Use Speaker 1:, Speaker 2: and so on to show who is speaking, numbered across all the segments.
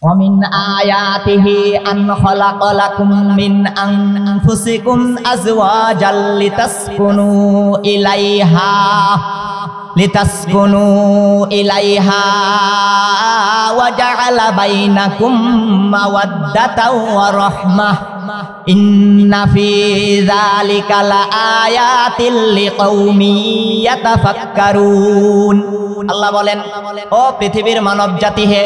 Speaker 1: ومن آياته أن خلق لكم من أنفسكم أزواجا لتسكنوا إليها وجعل بينكم مودة ورحمة إن في ذلك لآيات لقوم يتفكرون আল্লাহ বলেন, ও পৃথিবীর মানব জাতি হে,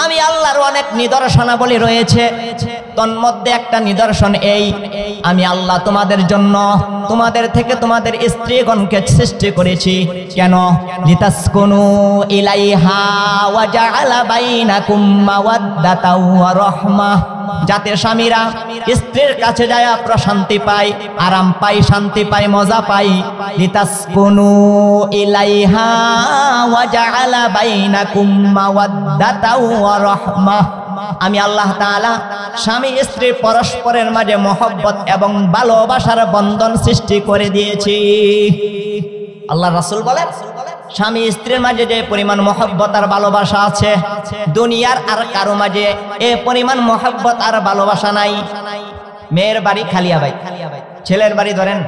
Speaker 1: আমি আল্লাহর অনেক নিদর্শনাবলী রয়েছে, তন্মধ্যে একটা নিদর্শন এই, আমি আল্লাহ তোমাদের জন্য তোমাদের থেকে তোমাদের স্ত্রীগণকে সৃষ্টি করেছি। কেন? লিতাসকুনু ইলাইহা ওয়া জাআলা বাইনাকুম মাওয়াদ্দাতা ওয়া রাহমাহ, যাতে স্বামীরা স্ত্রীর কাছে যায় প্রশান্তি পায়, আরাম পায়, শান্তি পায়, মজা পায়। লিতাসকুনু ইলাইহা ওয়া জাআলা বাইনাকুম মাওয়াদ্দাতা ওয়া রাহমাহ, আমি আল্লাহ তাআলা স্বামী স্ত্রী পরস্পরের মাঝে মহব্বত এবং ভালোবাসার বন্ধন সৃষ্টি করে দিয়েছি। আল্লাহ রাসূল বলেন, স্বামী স্ত্রীর মাঝে যে পরিমাণ মহব্বত আর ভালোবাসা আছে, দুনিয়ার আর কারো মাঝে এ পরিমাণ মহব্বত আর ভালোবাসা নাই। মেয়ের বাড়ি খালিয়াবাই, ছেলের বাড়ি ধরেন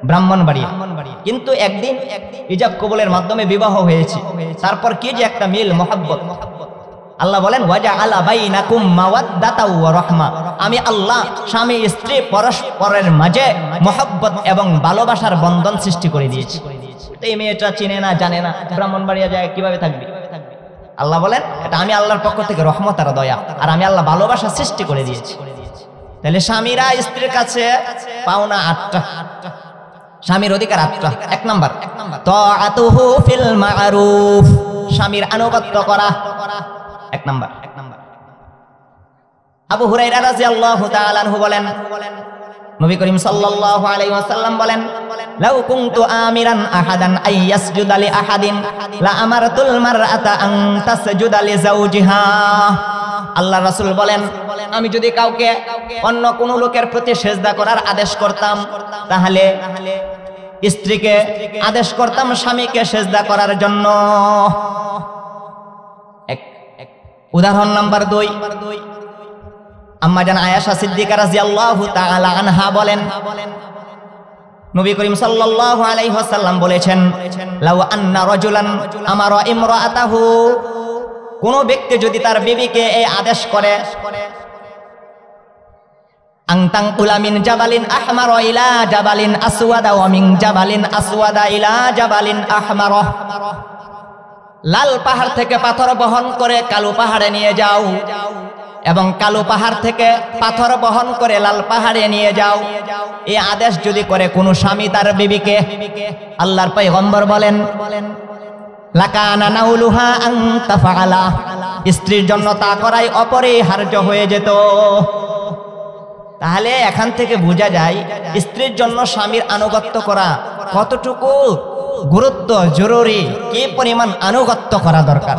Speaker 1: ব্রাহ্মণবাড়িয়া, কিন্তু একদিন ইজাব কবুলের মাধ্যমে বিবাহ হয়েছে, তারপর কি যে একটা মিল মহব্বত। আল্লাহ বলেন, ওয়াজআলা বাইনাকুম মাওয়াদ্দাতা ওয়া রাহমা, আমি আল্লাহ স্বামী স্ত্রী পরস্পরের মাঝে মহব্বত এবং ভালোবাসার বন্ধন সৃষ্টি করে দিয়েছি। এই মেয়েটা চিনে না, জানে না, ব্রাহ্মণবাড়িয়া যায় কিভাবে থাকবে? আল্লাহ বলেন, এটা আমি আল্লাহর পক্ষ থেকে রহমত আর দয়া, আর আমি আল্লাহ ভালোবাসা সৃষ্টি করে দিয়েছি। তাহলে স্বামীরা স্ত্রীর কাছে পাওনা 8টা, স্বামীর অধিকার 8টা। 1 নাম্বার তাআতুহু ফিল মা'রুফ, স্বামীর আনুগত্য করা 1 নাম্বার। আবু হুরায়রা রাদিয়াল্লাহু তাআলা আনহু বলেন, নবী করিম সাল্লাল্লাহু আলাইহি ওয়াসাল্লাম বলেন, লাউ কুনতু আমিরান আহাদান আই ইয়াসজুদা লি আহাদিন লা আমারতুল মারআতা আন তাসজুদা লি যাওজিহা। আল্লাহ রাসূল বলেন, আমি যদি কাউকে অন্য কোন লোকের প্রতি সিজদা করার আদেশ করতাম, তাহলে স্ত্রীকে আদেশ করতাম স্বামীকে সিজদা করার জন্য। উদাহরণ নাম্বার 2, আম্মা জান আয়েশা সিদ্দিকা রাদিয়াল্লাহু তাআলা আনহা বলেন, নবী করিম সাল্লাল্লাহু আলাইহি ওয়াসাল্লাম বলেছেন, লাউ আন্না রাজুলান আমারা ইমরাআতাহু, কোন ব্যক্তি যদি তার বিবিকে এই আদেশ করে, আনতাং কুলামিন জাবালিন আহমারা ইলা জাবালিন আসওয়াদা ওয়া মিন জাবালিন আসওয়াদা ইলা জাবালিন আহমারা, লাল পাহাড় থেকে পাথর বহন করে কালো পাহাড়ে নিয়ে যাও, এবং কালো পাহাড় থেকে পাথর বহন করে লাল পাহাড়ে নিয়ে যাও, এই আদেশ যদি করে কোন স্বামী তার বিবিকে, আল্লাহর পয়গম্বর বলেন, লাকানা নাউলুহা আন তাফআলা, স্ত্রীর জন্য তা করাই অপরিহার্য হয়ে যেত। তাহলে এখান থেকে বোঝা যায় স্ত্রীর জন্য স্বামীর আনুগত্য করা কতটুকু গুরুত্ব, জরুরি, কি পরিমাণ আনুগত্য করা দরকার।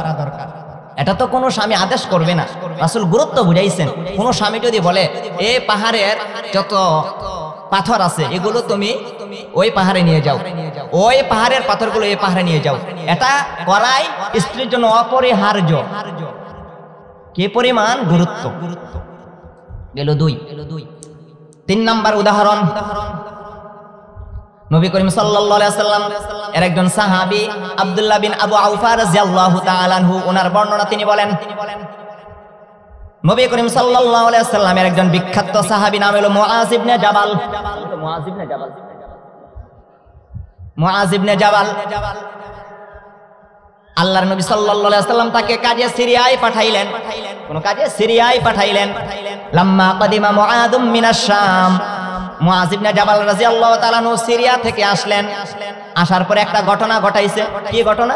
Speaker 1: এটা তো কোনো স্বামী আদেশ করবে না, রাসূল গুরুত্ব বুঝাইছেন। কোনো স্বামী যদি বলে, এই পাহাড়ের যত পাথর আছে এগুলো তুমি ওই পাহাড়ে নিয়ে যাও, ওই পাহাড়ের পাথরগুলো এই পাহাড়ে নিয়ে যাও, এটা করাই স্ত্রীর জন্য অপরিহার্য। কি পরিমাণ গুরুত্ব। গেল 2। 3 নাম্বার উদাহরণ, নবী করিম সাল্লাল্লাহু আলাইহি ওয়াসাল্লাম এর একজন সাহাবী আব্দুল্লাহ বিন আবু আওফা রাদিয়াল্লাহু তাআলা আনহু, ওনার বর্ণনা তিনি বলেন, নবী করিম সাল্লাল্লাহু আলাইহি ওয়াসাল্লাম এর একজন বিখ্যাত সাহাবী নাম হলো মুআজ ইবনে জাবাল। মুআজ ইবনে জাবাল, আল্লাহর নবী সাল্লাল্লাহু আলাইহি ওয়াসাল্লাম তাকে কাজে সিরিয়ায় পাঠাইলেন, কোন কাজে সিরিয়ায় পাঠাইলেন। লাম্মা কাদিমা মুআদুম মিনাশ শাম, মুআজ ইবনে জাবাল রাদিয়াল্লাহু তাআলা আনহু সিরিয়া থেকে আসলেন। আসার পরে একটা ঘটনা ঘটাইছে। কি ঘটনা?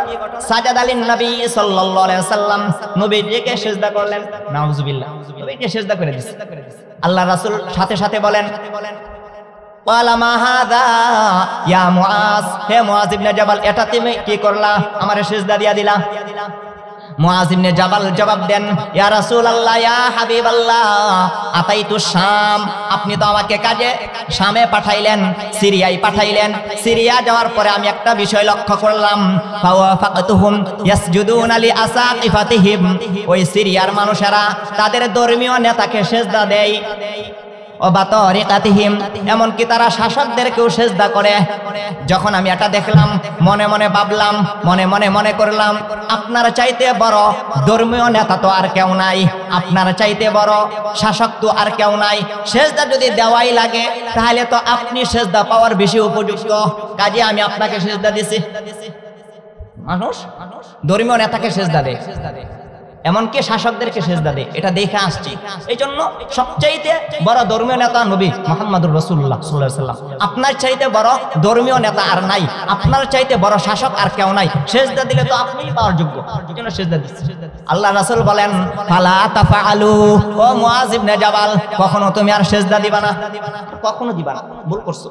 Speaker 1: সাজাদা লিন নবী সাল্লাল্লাহু আলাইহি ওয়াসাল্লাম, নবীজিকে সিজদা করলেন। নাউজুবিল্লাহ, নবীকে সিজদা করে দিয়েছে। আল্লাহর রাসূল সাথে সাথে বলেন, ওয়ালা মা হাযা ইয়া মুআজ, হে মুআজ ইবনে জাবাল, এটা তুমি কি করলা? আমারে সিজদা দিয়া দিলা। মুআয ইবনে জাবাল জবাব দেন, ইয়া রাসূলুল্লাহ, ইয়া হাবিবাল্লাহ, আতাইতু শাম, আপনি তো আমাকে কাজে শামে পাঠাইলেন, সিরিয়ায় পাঠাইলেন। সিরিয়া যাওয়ার পরে আমি একটা বিষয় লক্ষ্য করলাম, ফাওয়াফাকতুহুম ইয়াসজুদুনা লিআসাকিফাতিহিম, ওই সিরিয়ার মানুষেরা তাদের ধর্মীয় নেতাকে সিজদা দেয়, ও বাতারিকাতিহিম, এমনকি তারা শাসকদেরকেও সিজদা করে। যখন আমি এটা দেখলাম, মনে মনে ভাবলাম, মনে করলাম, আপনার চাইতে বড় ধর্মীয় নেতা তো আর কেউ নাই, আপনার চাইতে বড় শাসক তো আর কেউ নাই। সিজদা যদি দেওয়াই লাগে তাহলে তো আপনি সিজদা পাওয়ার বেশি উপযুক্ত, কাজে আমি আপনাকে সিজদা দিছি। মানুষ ধর্মীয় নেতাকে সিজদা দেয়, এমনকি শাসকদেরকে সিজদা দেয়, এটা দেখে আসছি। এই জন্য সবচাইতে বড় ধর্মীয় নেতা নবী মুহাম্মদুর রাসূলুল্লাহ সাল্লাল্লাহু আলাইহি ওয়াসাল্লাম। আপনার চাইতে বড় ধর্মীয় নেতা আর নাই, আপনার চাইতে বড় শাসক আর কেউ নাই। সিজদা দিলে তো আপনিই পাওয়ার যোগ্য, এজন্য সিজদা দিচ্ছি। আল্লাহ রাসূল বলেন, ফালা তাফআলু, ও মুআয ইবনে জাবাল, কখনো তুমি আর সিজদা দিবা না, কখনো দিবা না, ভুল করছো।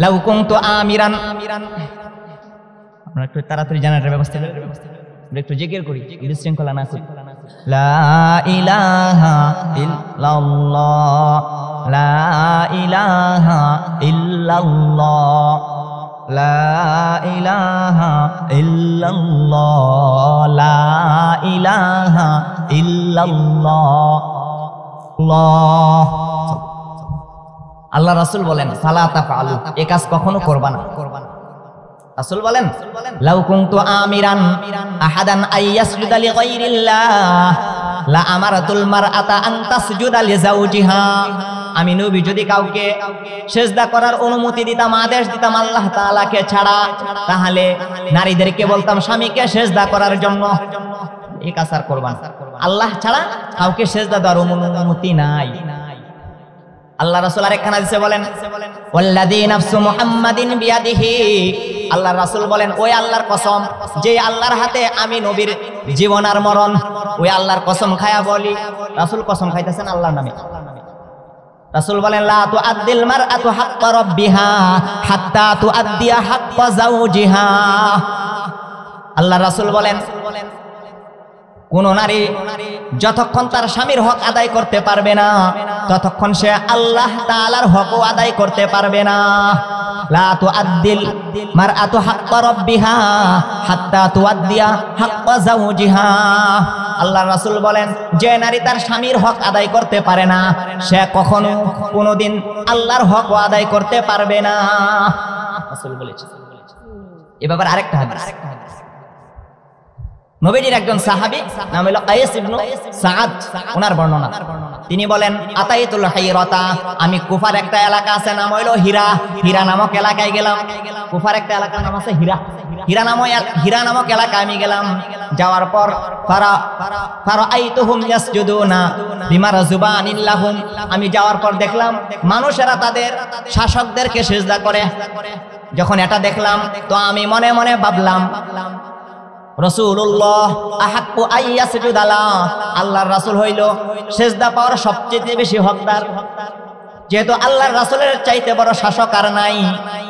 Speaker 1: লাউ কুনতু আমিরান, আমরা একটু তাড়াতাড়ি জানার ব্যবস্থা একটু জিকির করি, বিশৃঙ্খলা না করি। লা ইলাহা ইল্লাল্লাহ, লা ইলাহা ইল্লাল্লাহ, লা ইলাহা ইল্লাল্লাহ, লা ইলাহা ইল্লাল্লাহ। আল্লাহ রাসূল বলেন, ফালা তাফআলু, এই কাজ কখনো করবা না। রাসূল বলেন, লাউ কুনতু আমিরান আহাদান আইয়াসজুদা লিগাইরিল্লাহ লা আমারাতুল মারআতা আন তাসজুদা লিজাওজিহা, আমি নবী যদি কাউকে সিজদা করার অনুমতি দিতাম, আদেশ দিতাম আল্লাহ তাআলাকে ছাড়া, তাহলে নারীদেরকে বলতাম স্বামীকে সিজদা করার জন্য। এই কাজ আর করবা না, আল্লাহ ছাড়া কাউকে সিজদা দেওয়ার অনুমতি নাই। আল্লাহ রাসূল আরেকখানা হাদিসে বলেন, ওয়াল্লাযী নাফসু মুহাম্মাদিন বিয়াদিহি, আল্লাহ রাসূল বলেন, ওই আল্লাহর কসম, যে আল্লাহর হাতে আমি নবীর জীবন আর মরণ, ওই আল্লাহর কসম খায়া বলি। রাসূল কসম খাইতেছেন আল্লাহর নামে। রাসূল বলেন, লা তুআদ্দিল মারআতু হাক্কা রাব্বিহা হাত্তা তুআদ্দিয়া হাক্কা যাওজিহা। আল্লাহ রাসূল বলেন, কোন নারী যতক্ষণ তার স্বামীর হক আদায় করতে পারবে না, ততক্ষণ সে আল্লাহ তাআলার হকও আদায় করতে পারবে না। লা তুআদ্দিল মারআতু হাক্কা রাব্বিহা হাত্তা তুআদ্দিয়া হাক্কা যাওজিহা। আল্লাহ রাসূল বলেন, যে নারী তার স্বামীর হক আদায় করতে পারে না, সে কখনো কোনোদিন আল্লাহর হকও আদায় করতে পারবে না। রাসূল বলেছেন। এবার আরেকটা হাদিস, নবীজির একজন সাহাবী নাম হলো কায়েস ইবনে সাআদ, ওনার বর্ণনা। তিনি বলেন, আতাইতুল হাইরাতা, আমি কুফার একটা এলাকা আছে নাম হলো হীরা, হীরা নামক এলাকায় গেলাম। কুফার একটা এলাকার নাম আছে হীরা, হীরা নামক এলাকায় আমি গেলাম। যাওয়ার পর ফারাআইতুহুম ইয়াসজুদুনা বিমারযুবানিল লাহুম, আমি যাওয়ার পর দেখলাম মানুষেরা তাদের শাসকদেরকে সিজদা করে। যখন এটা দেখলাম তো আমি মনে মনে ভাবলাম, রাসূলুল্লাহ আহাক্কু আইয়াসজুদা লা, আল্লাহর রাসূল হইল সিজদা পাওয়ার সবচেয়ে বেশি হকদার, যেহেতু আল্লাহর রাসূলের চাইতে বড় শাসক আর নাই।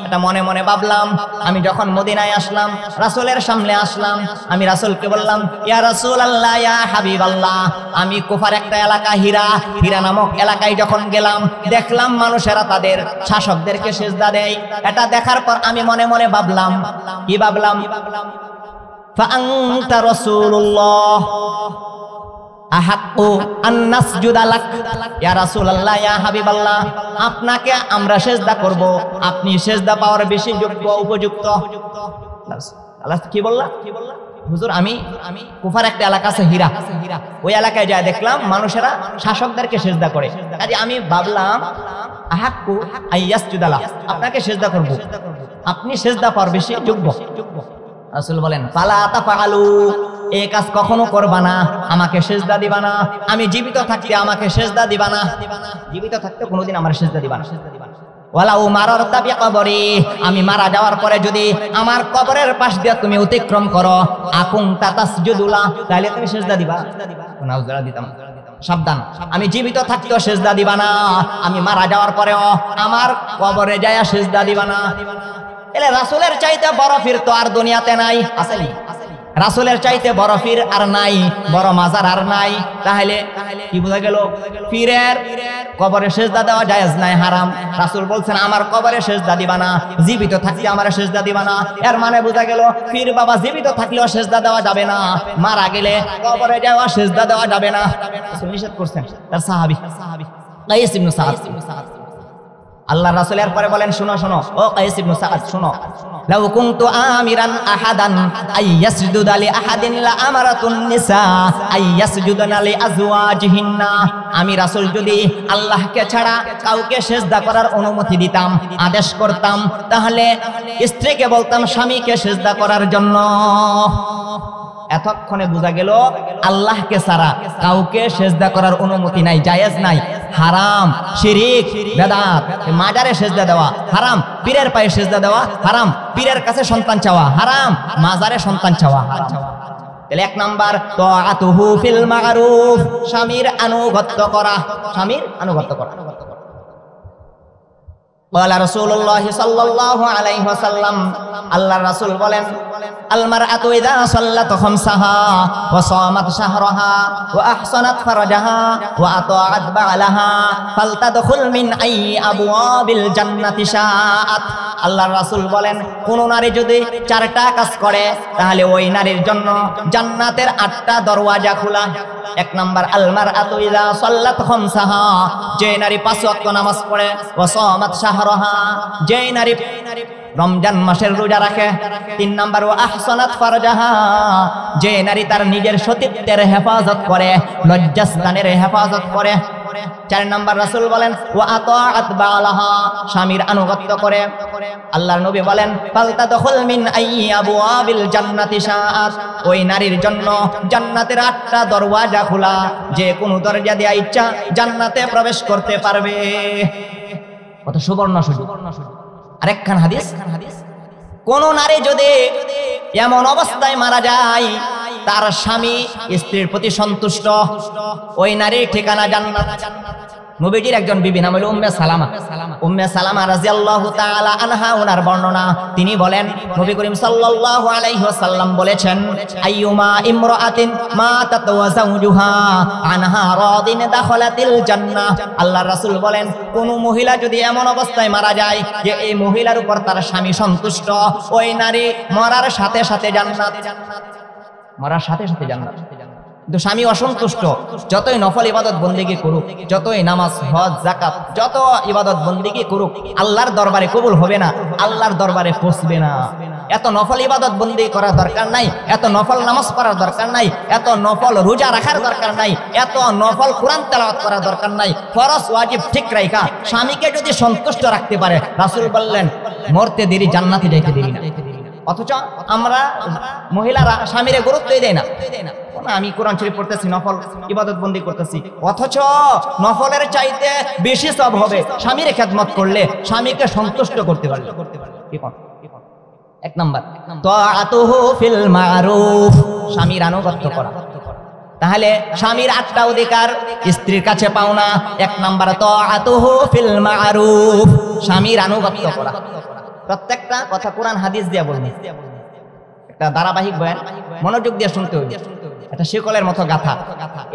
Speaker 1: এটা মনে মনে ভাবলাম। আমি যখন মদিনায় আসলাম, রাসূলের সামনে আসলাম, আমি রাসূলকে বললাম, ইয়া রাসূলুল্লাহ, ইয়া হাবিবাল্লাহ, আমি কুফার একটা এলাকা হীরা নামক এলাকায় যখন গেলাম, দেখলাম মানুষেরা তাদের শাসকদেরকে সিজদা দেয়। এটা দেখার পর আমি মনে মনে ভাবলাম, কি ভাবলাম, ফাআনতা রাসূলুল্লাহ আহাক্কু আন নাসজুদা লাক, ইয়া রাসূলুল্লাহ, ইয়া হাবিবাল্লাহ, আপনাকে আমরা সিজদা করব, আপনি সিজদা পাওয়ার বেশি যোগ্য, উপযুক্ত। আল্লাহ কি বললা? হুজুর, আমি কুফার একটা এলাকা আছে হীরা, ওই এলাকায় যায় দেখলাম মানুষেরা শাসকদেরকে সিজদা করে, কাজে আমি ভাবলাম আহাক্কু আইয়াসজুদা লাক, আপনাকে সিজদা করব, আপনি সিজদা পাওয়ার বেশি যোগ্য। রাসূল বলেন, ফালা তাফআলু, এই কাজ কখনো করবা না, আমাকে সিজদা দিবা না, আমি জীবিত থাকতে আমাকে সিজদা দিবা না, জীবিত থাকতে কোনোদিন আমার সিজদা দিবা না। ওয়ালাউ মারারতা বিকবরি, আমি মারা যাওয়ার পরে যদি আমার কবরের পাশ দিয়ে তুমি অতিক্রম করো, আকুনতা তাসজুদুলা, তাহলে তুমি সিজদা দিবা? নাউজুবিল্লাহ, দিতাম। সাবধান, আমি জীবিত থাকতেও সিজদা দিবা না, আমি মারা যাওয়ার পরেও আমার কবরে যায়া সিজদা দিবা না। এলে রাসূলের চাইতে বড় ফির তো আর দুনিয়াতে নাই, আসেনি? রাসূলের চাইতে বড় পীর আর নাই, বড় মাজার আর নাই। তাহলে কি বোঝা গেল? পীরের কবরে সেজদা দেওয়া জায়েজ নাই, হারাম। রাসূল বলছেন আমার কবরে সেজদা দিবা না, জীবিত থাকলে আমার সেজদা দিবা না। এর মানে বোঝা গেল পীর বাবা জীবিত থাকলেও সেজদা দেওয়া যাবে না, মারা গেলে কবরে যাওয়া সেজদা দেওয়া যাবে না। রাসূল নিষেধ করছেন। তার সাহাবী কাইস ইবনে সাদ, আল্লাহ রাসূল এর পরে বলেন শুনো শোনো ও কাইস ইবনে সাদ শুনো, লাউ কুনতু আমিরান আহাদান আইয়াসজুদা লি আহাদিন লা আমারাতুন নিসা আইয়াসজুদনা লি আজওয়াজিহিন্না। আমি রাসূল যদি আল্লাহকে ছাড়া কাউকে সিজদা করার অনুমতি দিতাম, আদেশ করতাম, তাহলে স্ত্রীকে বলতাম স্বামীকে সিজদা করার জন্য। এতক্ষণে বোঝা গেল আল্লাহকে ছাড়া কাউকে সিজদা করার অনুমতি নাই, জায়েজ নাই, হারাম, শিরিক, বেদাত। মাজারে সিজদা দেওয়া হারাম, পীরের পায়ে সিজদা দেওয়া হারাম, পীরের কাছে সন্তান চাওয়া হারাম, মাজারে সন্তান চাওয়া হারাম। তাহলে এক নাম্বার তাআতুহু ফিল মা'রুফ, স্বামীর আনুগত্য করা, স্বামীর আনুগত্য করা। قال رسول الله صلى الله عليه وسلم, আল্লাহর রাসূল বলেন আল মারআতু ইযা সাল্লাত খামসাহা ওয়া সামাত শাহরাহা ওয়া আহসানাত ফারজাহা ওয়া আতাআত বা'লাহা ফালতাদখুল মিন আইয়ি আবওয়াবিল জান্নাতি শাআত। আল্লাহর রাসূল বলেন কোন নারী যদি 4টা কাজ করে তাহলে ওই নারীর জন্য জান্নাতের 8টা দরওয়াজা খোলা। এক নাম্বার আল মারআতু ইযা সাল্লাত খামসাহা, যে নারী 5 ওয়াক্ত নামাজ পড়ে, ওয়া সামাত শাহরাহা, যে নারী রমজান মাসের রোজা রাখে। 3 নাম্বার ওয়া আহসানাত ফারজাহা, যে নারী তার নিজের সতীত্বের হেফাজত করে, লজ্জাস্থানের হেফাজত করে। 4 নাম্বার রাসূল বলেন ওয়া আতাআত বা'লাহা, স্বামীর আনুগত্য করে। আল্লাহর নবী বলেন ফালতাদখুল মিন আইয়ি আবওয়াবিল জান্নাতি শাআত, ওই নারীর জন্য জান্নাতের 8টা দরওয়াজা খোলা, যে কোন দরজা দিয়ে ইচ্ছা জান্নাতে প্রবেশ করতে পারবে। কত সুবর্ণ সুযোগ। আরেকখান হাদিস, কোন নারী যদি এমন অবস্থায় মারা যায় তার স্বামী স্ত্রীর প্রতি সন্তুষ্ট, ওই নারীর ঠিকানা জান্নাত। নবীজির একজন বিবি নাম হলো উম্মে সালামা। উম্মে সালামা রাদিয়াল্লাহু তাআলা আনহা, ওনার বর্ণনা, তিনি বলেন নবী করিম সাল্লাল্লাহু আলাইহি ওয়াসাল্লাম বলেছেন আইয়ুমা ইমরাআতিন মাতাত ওয়া যাওজুহা আনহা রাদিন দাখালাতিল জান্নাহ। আল্লাহর রাসূল বলেন কোন মহিলা যদি এমন অবস্থায় মারা যায় যে এই মহিলার উপর তার স্বামী সন্তুষ্ট, ওই নারী মরার সাথে সাথে জান্নাত, মরার সাথে সাথে জান্নাত। কিন্তু স্বামী অসন্তুষ্ট, যতই নফল ইবাদত বন্দেগী করুক, যতই নামাজ হজ যাকাত যত ইবাদত বন্দেগী করুক, আল্লাহর দরবারে কবুল হবে না, আল্লাহর দরবারে পৌঁছবে না। এত নফল ইবাদত বন্দেগী করার দরকার নাই, এত নফল নামাজ পড়ার দরকার নাই, এত নফল রোজা রাখার দরকার নাই, এত নফল কোরআন তেলাওয়াত করার দরকার নাই। ফরজ ওয়াজিব ঠিক রাখা স্বামীকে যদি সন্তুষ্ট রাখতে পারে, রাসূল বললেন মরতে দেরি, জান্নাতে যাইতে দেরি না। অথচ আমরা মহিলারা স্বামীরে গুরুত্বই দেয় না। আমি কোরআন শরীফ পড়তেছি, নফল ইবাদত বন্দি করতেছি, অথচ নফলের চাইতে বেশি সওয়াব হবে স্বামীর খেদমত করলে, স্বামীকে সন্তুষ্ট করতে পারলে। এক নাম্বার তাআতুহু ফিল মা'রুফ, স্বামীর আনুগত্য করা। তাহলে স্বামীর 8টা অধিকার স্ত্রীর কাছে পাও না। এক নাম্বার তাআতুহু ফিল মা'রুফ, স্বামীর আনুগত্য করা। প্রত্যেকটা কথা কোরআন হাদিস দিয়ে বলবো, একটা ধারাবাহিক বয়ান, মনোযোগ দিয়ে শুনতে হবে। এটা শিকলের মতো গাথা,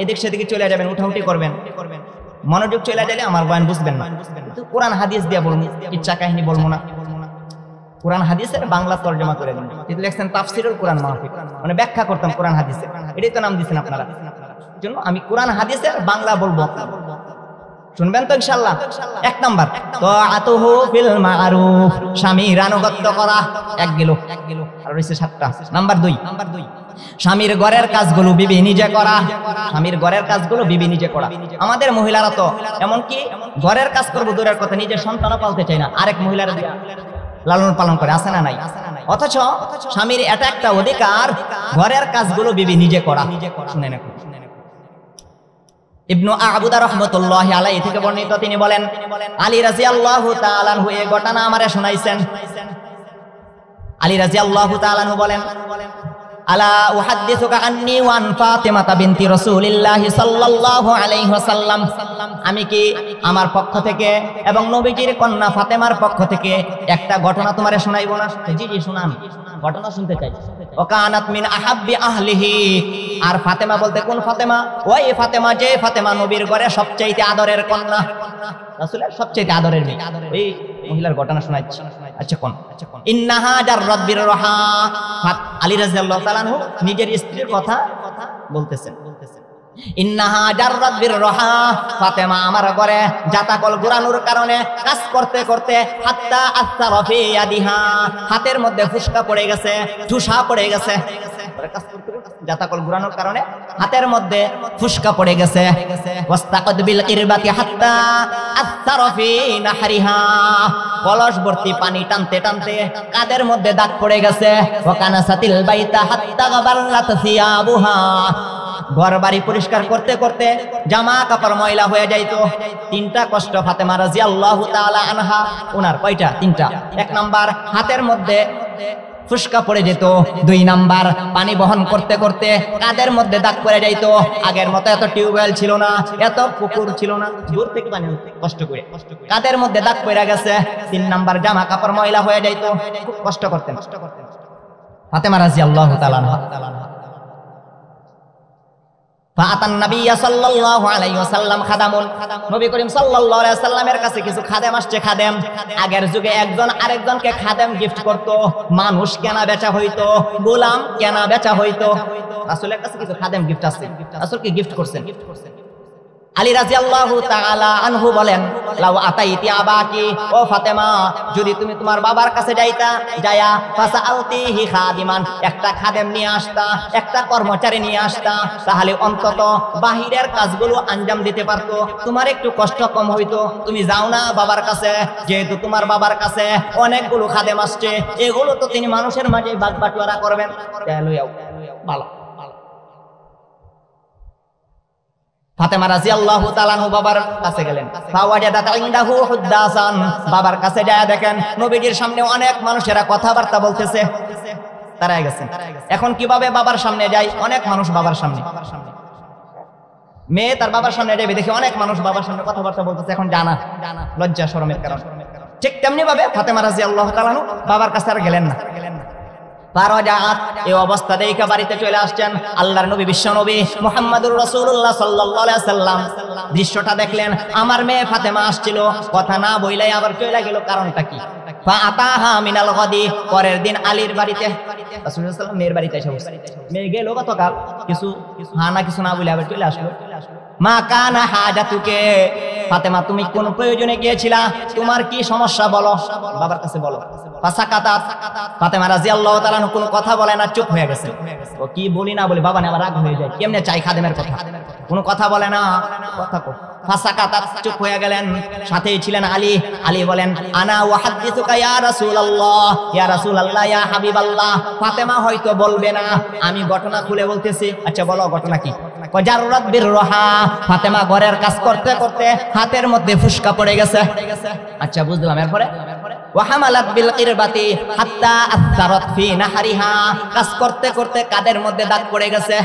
Speaker 1: এদিক সেদিকে চলে যাবেন, উঠাউঠি করবেন, মনোযোগ চলে গেলে আমার বয়ান বুঝবেন না। কিন্তু কোরআন হাদিস দিয়ে বলবো, ইচ্ছা কাহিনী বলবো না। কোরআন হাদিসের বাংলা তরজমা করে দিন, যেটা লেখছেন তাফসিরুল কোরআন মাহফিল, মানে ব্যাখ্যা করতাম কোরআন হাদিসের, এটাই তো নাম দিয়েছেন আপনারা। জন্য আমি কোরআন হাদিসের বাংলা বলবো, শুনবেন তো ইনশাআল্লাহ। এক নাম্বার তাআতুহু ফিল মা'রুফ, স্বামীর আনুগত্য করা। এক গেল, আর রয়েছে 7টা। নাম্বার 2, স্বামীর ঘরের কাজগুলো বিবি নিজে করা। স্বামীর ঘরের কাজগুলো বিবি নিজে করা। আমাদের মহিলারা তো এমনকি ঘরের কাজ করবো দূরের কথা, নিজের সন্তানও পালতে চায় না, আরেক মহিলারা লালন পালন করে, আছে না নাই? অথচ স্বামীর এটা একটা অধিকার, ঘরের কাজগুলো বিবি নিজে করা। শুনেন এখন, ইবনু আবুদা রাহমাতুল্লাহি আলাইহি থেকে বর্ণিত, তিনি বলেন আলী রাদিয়াল্লাহু তাআলা আনহু এই ঘটনা আমারে শোনাইছেন। আলী রাদিয়াল্লাহু তাআলা আনহু বলেন আলা উহাদ্দিসুকা আন্নী ওয়া আন ফাতিমাতা বিনতি রাসূলিল্লাহি সাল্লাল্লাহু আলাইহি ওয়াসাল্লাম, আমি কি আমার পক্ষ থেকে এবং নবীজির কন্যা ফাতেমার পক্ষ থেকে একটা ঘটনা তোমারে শোনাইবো না? জি জি শুনান, ঘটনা শুনতে চাই। ওয়াকানাত মিন আহাব্বি আহলিহি, আর ফাতেমা বলতে কোন ফাতেমা? ওই ফাতেমা যে ফাতেমা নবীর ঘরে সবচেয়ে আদরের কন্যা, রাসূলের সবচেয়ে আদরের মেয়ে। এই মহিলার ঘটনা শোনাচ্ছি। আচ্ছা কোন? ইন্নাহা জাররাত বিরহা, আলী রাদিয়াল্লাহু তাআলা আনহু নিজের স্ত্রীর কথা বলতেছেন। ইন্নাহা জাররাত বিরহা, ফাতেমা আমার ঘরে জাতাকল ঘুরানোর কারণে কাজ করতে করতে হাত্তা আসারা ফি ইয়াদিহা, হাতের মধ্যে ফুসকা পড়ে গেছে, ঠুসা পড়ে গেছে। কাজ করতে জাতাকল ঘুরানোর কারণে হাতের মধ্যে ফুসকা পড়ে গেছে। ওয়াস্তাকাদ বিল ইরবাতি হাত্তা আসারা ফি নাহরিহা, কলস ভর্তি পানি টানতে টানতে কাদের মধ্যে দাগ পড়ে গেছে। ওয়া কানাসাতিল বাইতা হাত্তা গাবারলাত সিয়াবুহা, ঘর বাড়ি পরিষ্কার করতে করতে জামা কাপড় ময়লা হয়ে যাইতো। তিনটা কষ্ট ফাতেমা রাদিয়াল্লাহু তাআলা আনহা, ওনার কয়টা? তিনটা। এক নাম্বার হাতের মধ্যে ফুসকা পড়ে যেত, দুই নাম্বার পানি বহন করতে করতে কাদের মধ্যে দাগ পড়ে যাইতো। আগের মতো এত টিউবওয়েল ছিল না, এত পুকুর ছিল না, দূর থেকে পানি কষ্ট করে কাদের মধ্যে দাগ পড়ে গেছে। তিন নাম্বার জামা কাপড় ময়লা হয়ে যাইতো, খুব কষ্ট করতেন ফাতেমা রাদিয়াল্লাহু তাআলা আনহা। ফাআতান নাবিয়্যা সাল্লাল্লাহু আলাইহি ওয়াসাল্লাম খাদামুন, নবী করিম সাল্লাল্লাহু আলাইহি ওয়াসাল্লামের কাছে কিছু খাদেম আসছে। খাদেম, আগের যুগে একজন আরেকজনকে খাদেম গিফট করত, মানুষ কেনা বেচা হইতো, গোলাম কেনা বেচা হইতো। রাসূলের কাছে কিছু খাদেম গিফট আছে, রাসূলকে গিফট করছেন। আলী রাদিয়াল্লাহু তাআলা আনহু বলেন, লাউ আতাইতি আবাকি, ও ফাতেমা, যদি তুমি তোমার বাবার কাছে যাইতা, যায়া ফাসালতিহি খাদিমান, একটা খাদেম নিয়ে আসতা, একটা কর্মচারী নিয়ে আসতা, তাহলে অন্তত বাহিরের কাজগুলো আঞ্জাম দিতে পারতো, তোমার একটু কষ্ট কম হইতো। তুমি যাও না বাবার কাছে, যেহেতু তোমার বাবার কাছে অনেকগুলো খাদেম আসছে, এগুলো তো তিনি মানুষের মাঝে ভাগ বাটোয়ারা করবেন, ভালো। ফাতেমা রাদিয়াল্লাহু তাআলা আনহু বাবার কাছে গেলেন। ফাওয়াজাদাত ইনদাহু হুদ্দাসান, বাবার কাছে যায় দেখেন নবীজির সামনে অনেক মানুষেরা কথাবার্তা বলতেছে, তারা গেছেন। এখন কিভাবে বাবার সামনে যায়? অনেক মানুষ বাবার সামনে, মেয়ে তার বাবার সামনে যাবে, দেখি অনেক মানুষ বাবার সামনে কথাবার্তা বলতেছে, এখন জানা লজ্জা শরমের কারণে। ঠিক তেমনি ভাবে ফাতেমা রাদিয়াল্লাহু তাআলা আনহু বাবার কাছে আর গেলেন না। ফারাজাত, এই অবস্থা দেখে বাড়িতে চলে আসছেন আল্লাহর নবী, বিশ্ব নবী মুহাম্মদুর রাসূলুল্লাহ সাল্লাল্লাহু আলাইহি ওয়াসাল্লাম। দৃশ্যটা দেখলেন, আমার মেয়ে ফাতেমা আসছিল, কথা না বইলাই আবার চলে গেল, কারণটা কি? ফাআতাহা মিনাল গাদি, পরের দিন আলীর বাড়িতে রাসূলুল্লাহ সাল্লাল্লাহু আলাইহি ওয়াসাল্লাম মেয়ের বাড়িতে এসে বসে। মেয়ে গেল গতকাল, কিছু কিছু না বলে আবার চলে আসলো। মা কানা হাজাতুকে, ফাতেমা তুমি কোন প্রয়োজনে গিয়েছিলা, তোমার কি সমস্যা বলো, বাবার কাছে বলো। ফাসাকাতাত, ফাতেমা রাদিয়াল্লাহু তাআলা কোনো কথা বলে না, চুপ হয়ে গেছে। ও কি বলি না বলি বাবা না আবার রাগ হয়ে যায়, কেমনে চাই খাদেমের কথা, কোনো কথা বলে না, কথা কো। ফাসাকাতাত, চুপ হয়ে গেলেন। সাথেই ছিলেন আলী। আলী বলেন, আনা ওয়াহাদ্দিসুকা ইয়া রাসূলুল্লাহ, ইয়া রাসূলুল্লাহ, ইয়া হাবিবাল্লাহ। ফাতেমা হয়তো বলবে না, আমি ঘটনা খুলে বলতেছি। আচ্ছা বলো ঘটনা কি? জাররাত বিরহা, ফাতেমা ঘরের কাজ করতে করতে হাতের মধ্যে ফুসকা পড়ে গেছে। আচ্ছা বুঝলাম। এরপরে ওয়াহামালাত বিল কিরবাতি হাত্তা আসারাত ফি নাহরিহা, কাজ করতে করতে কাদের মধ্যে দাগ পড়ে গেছে।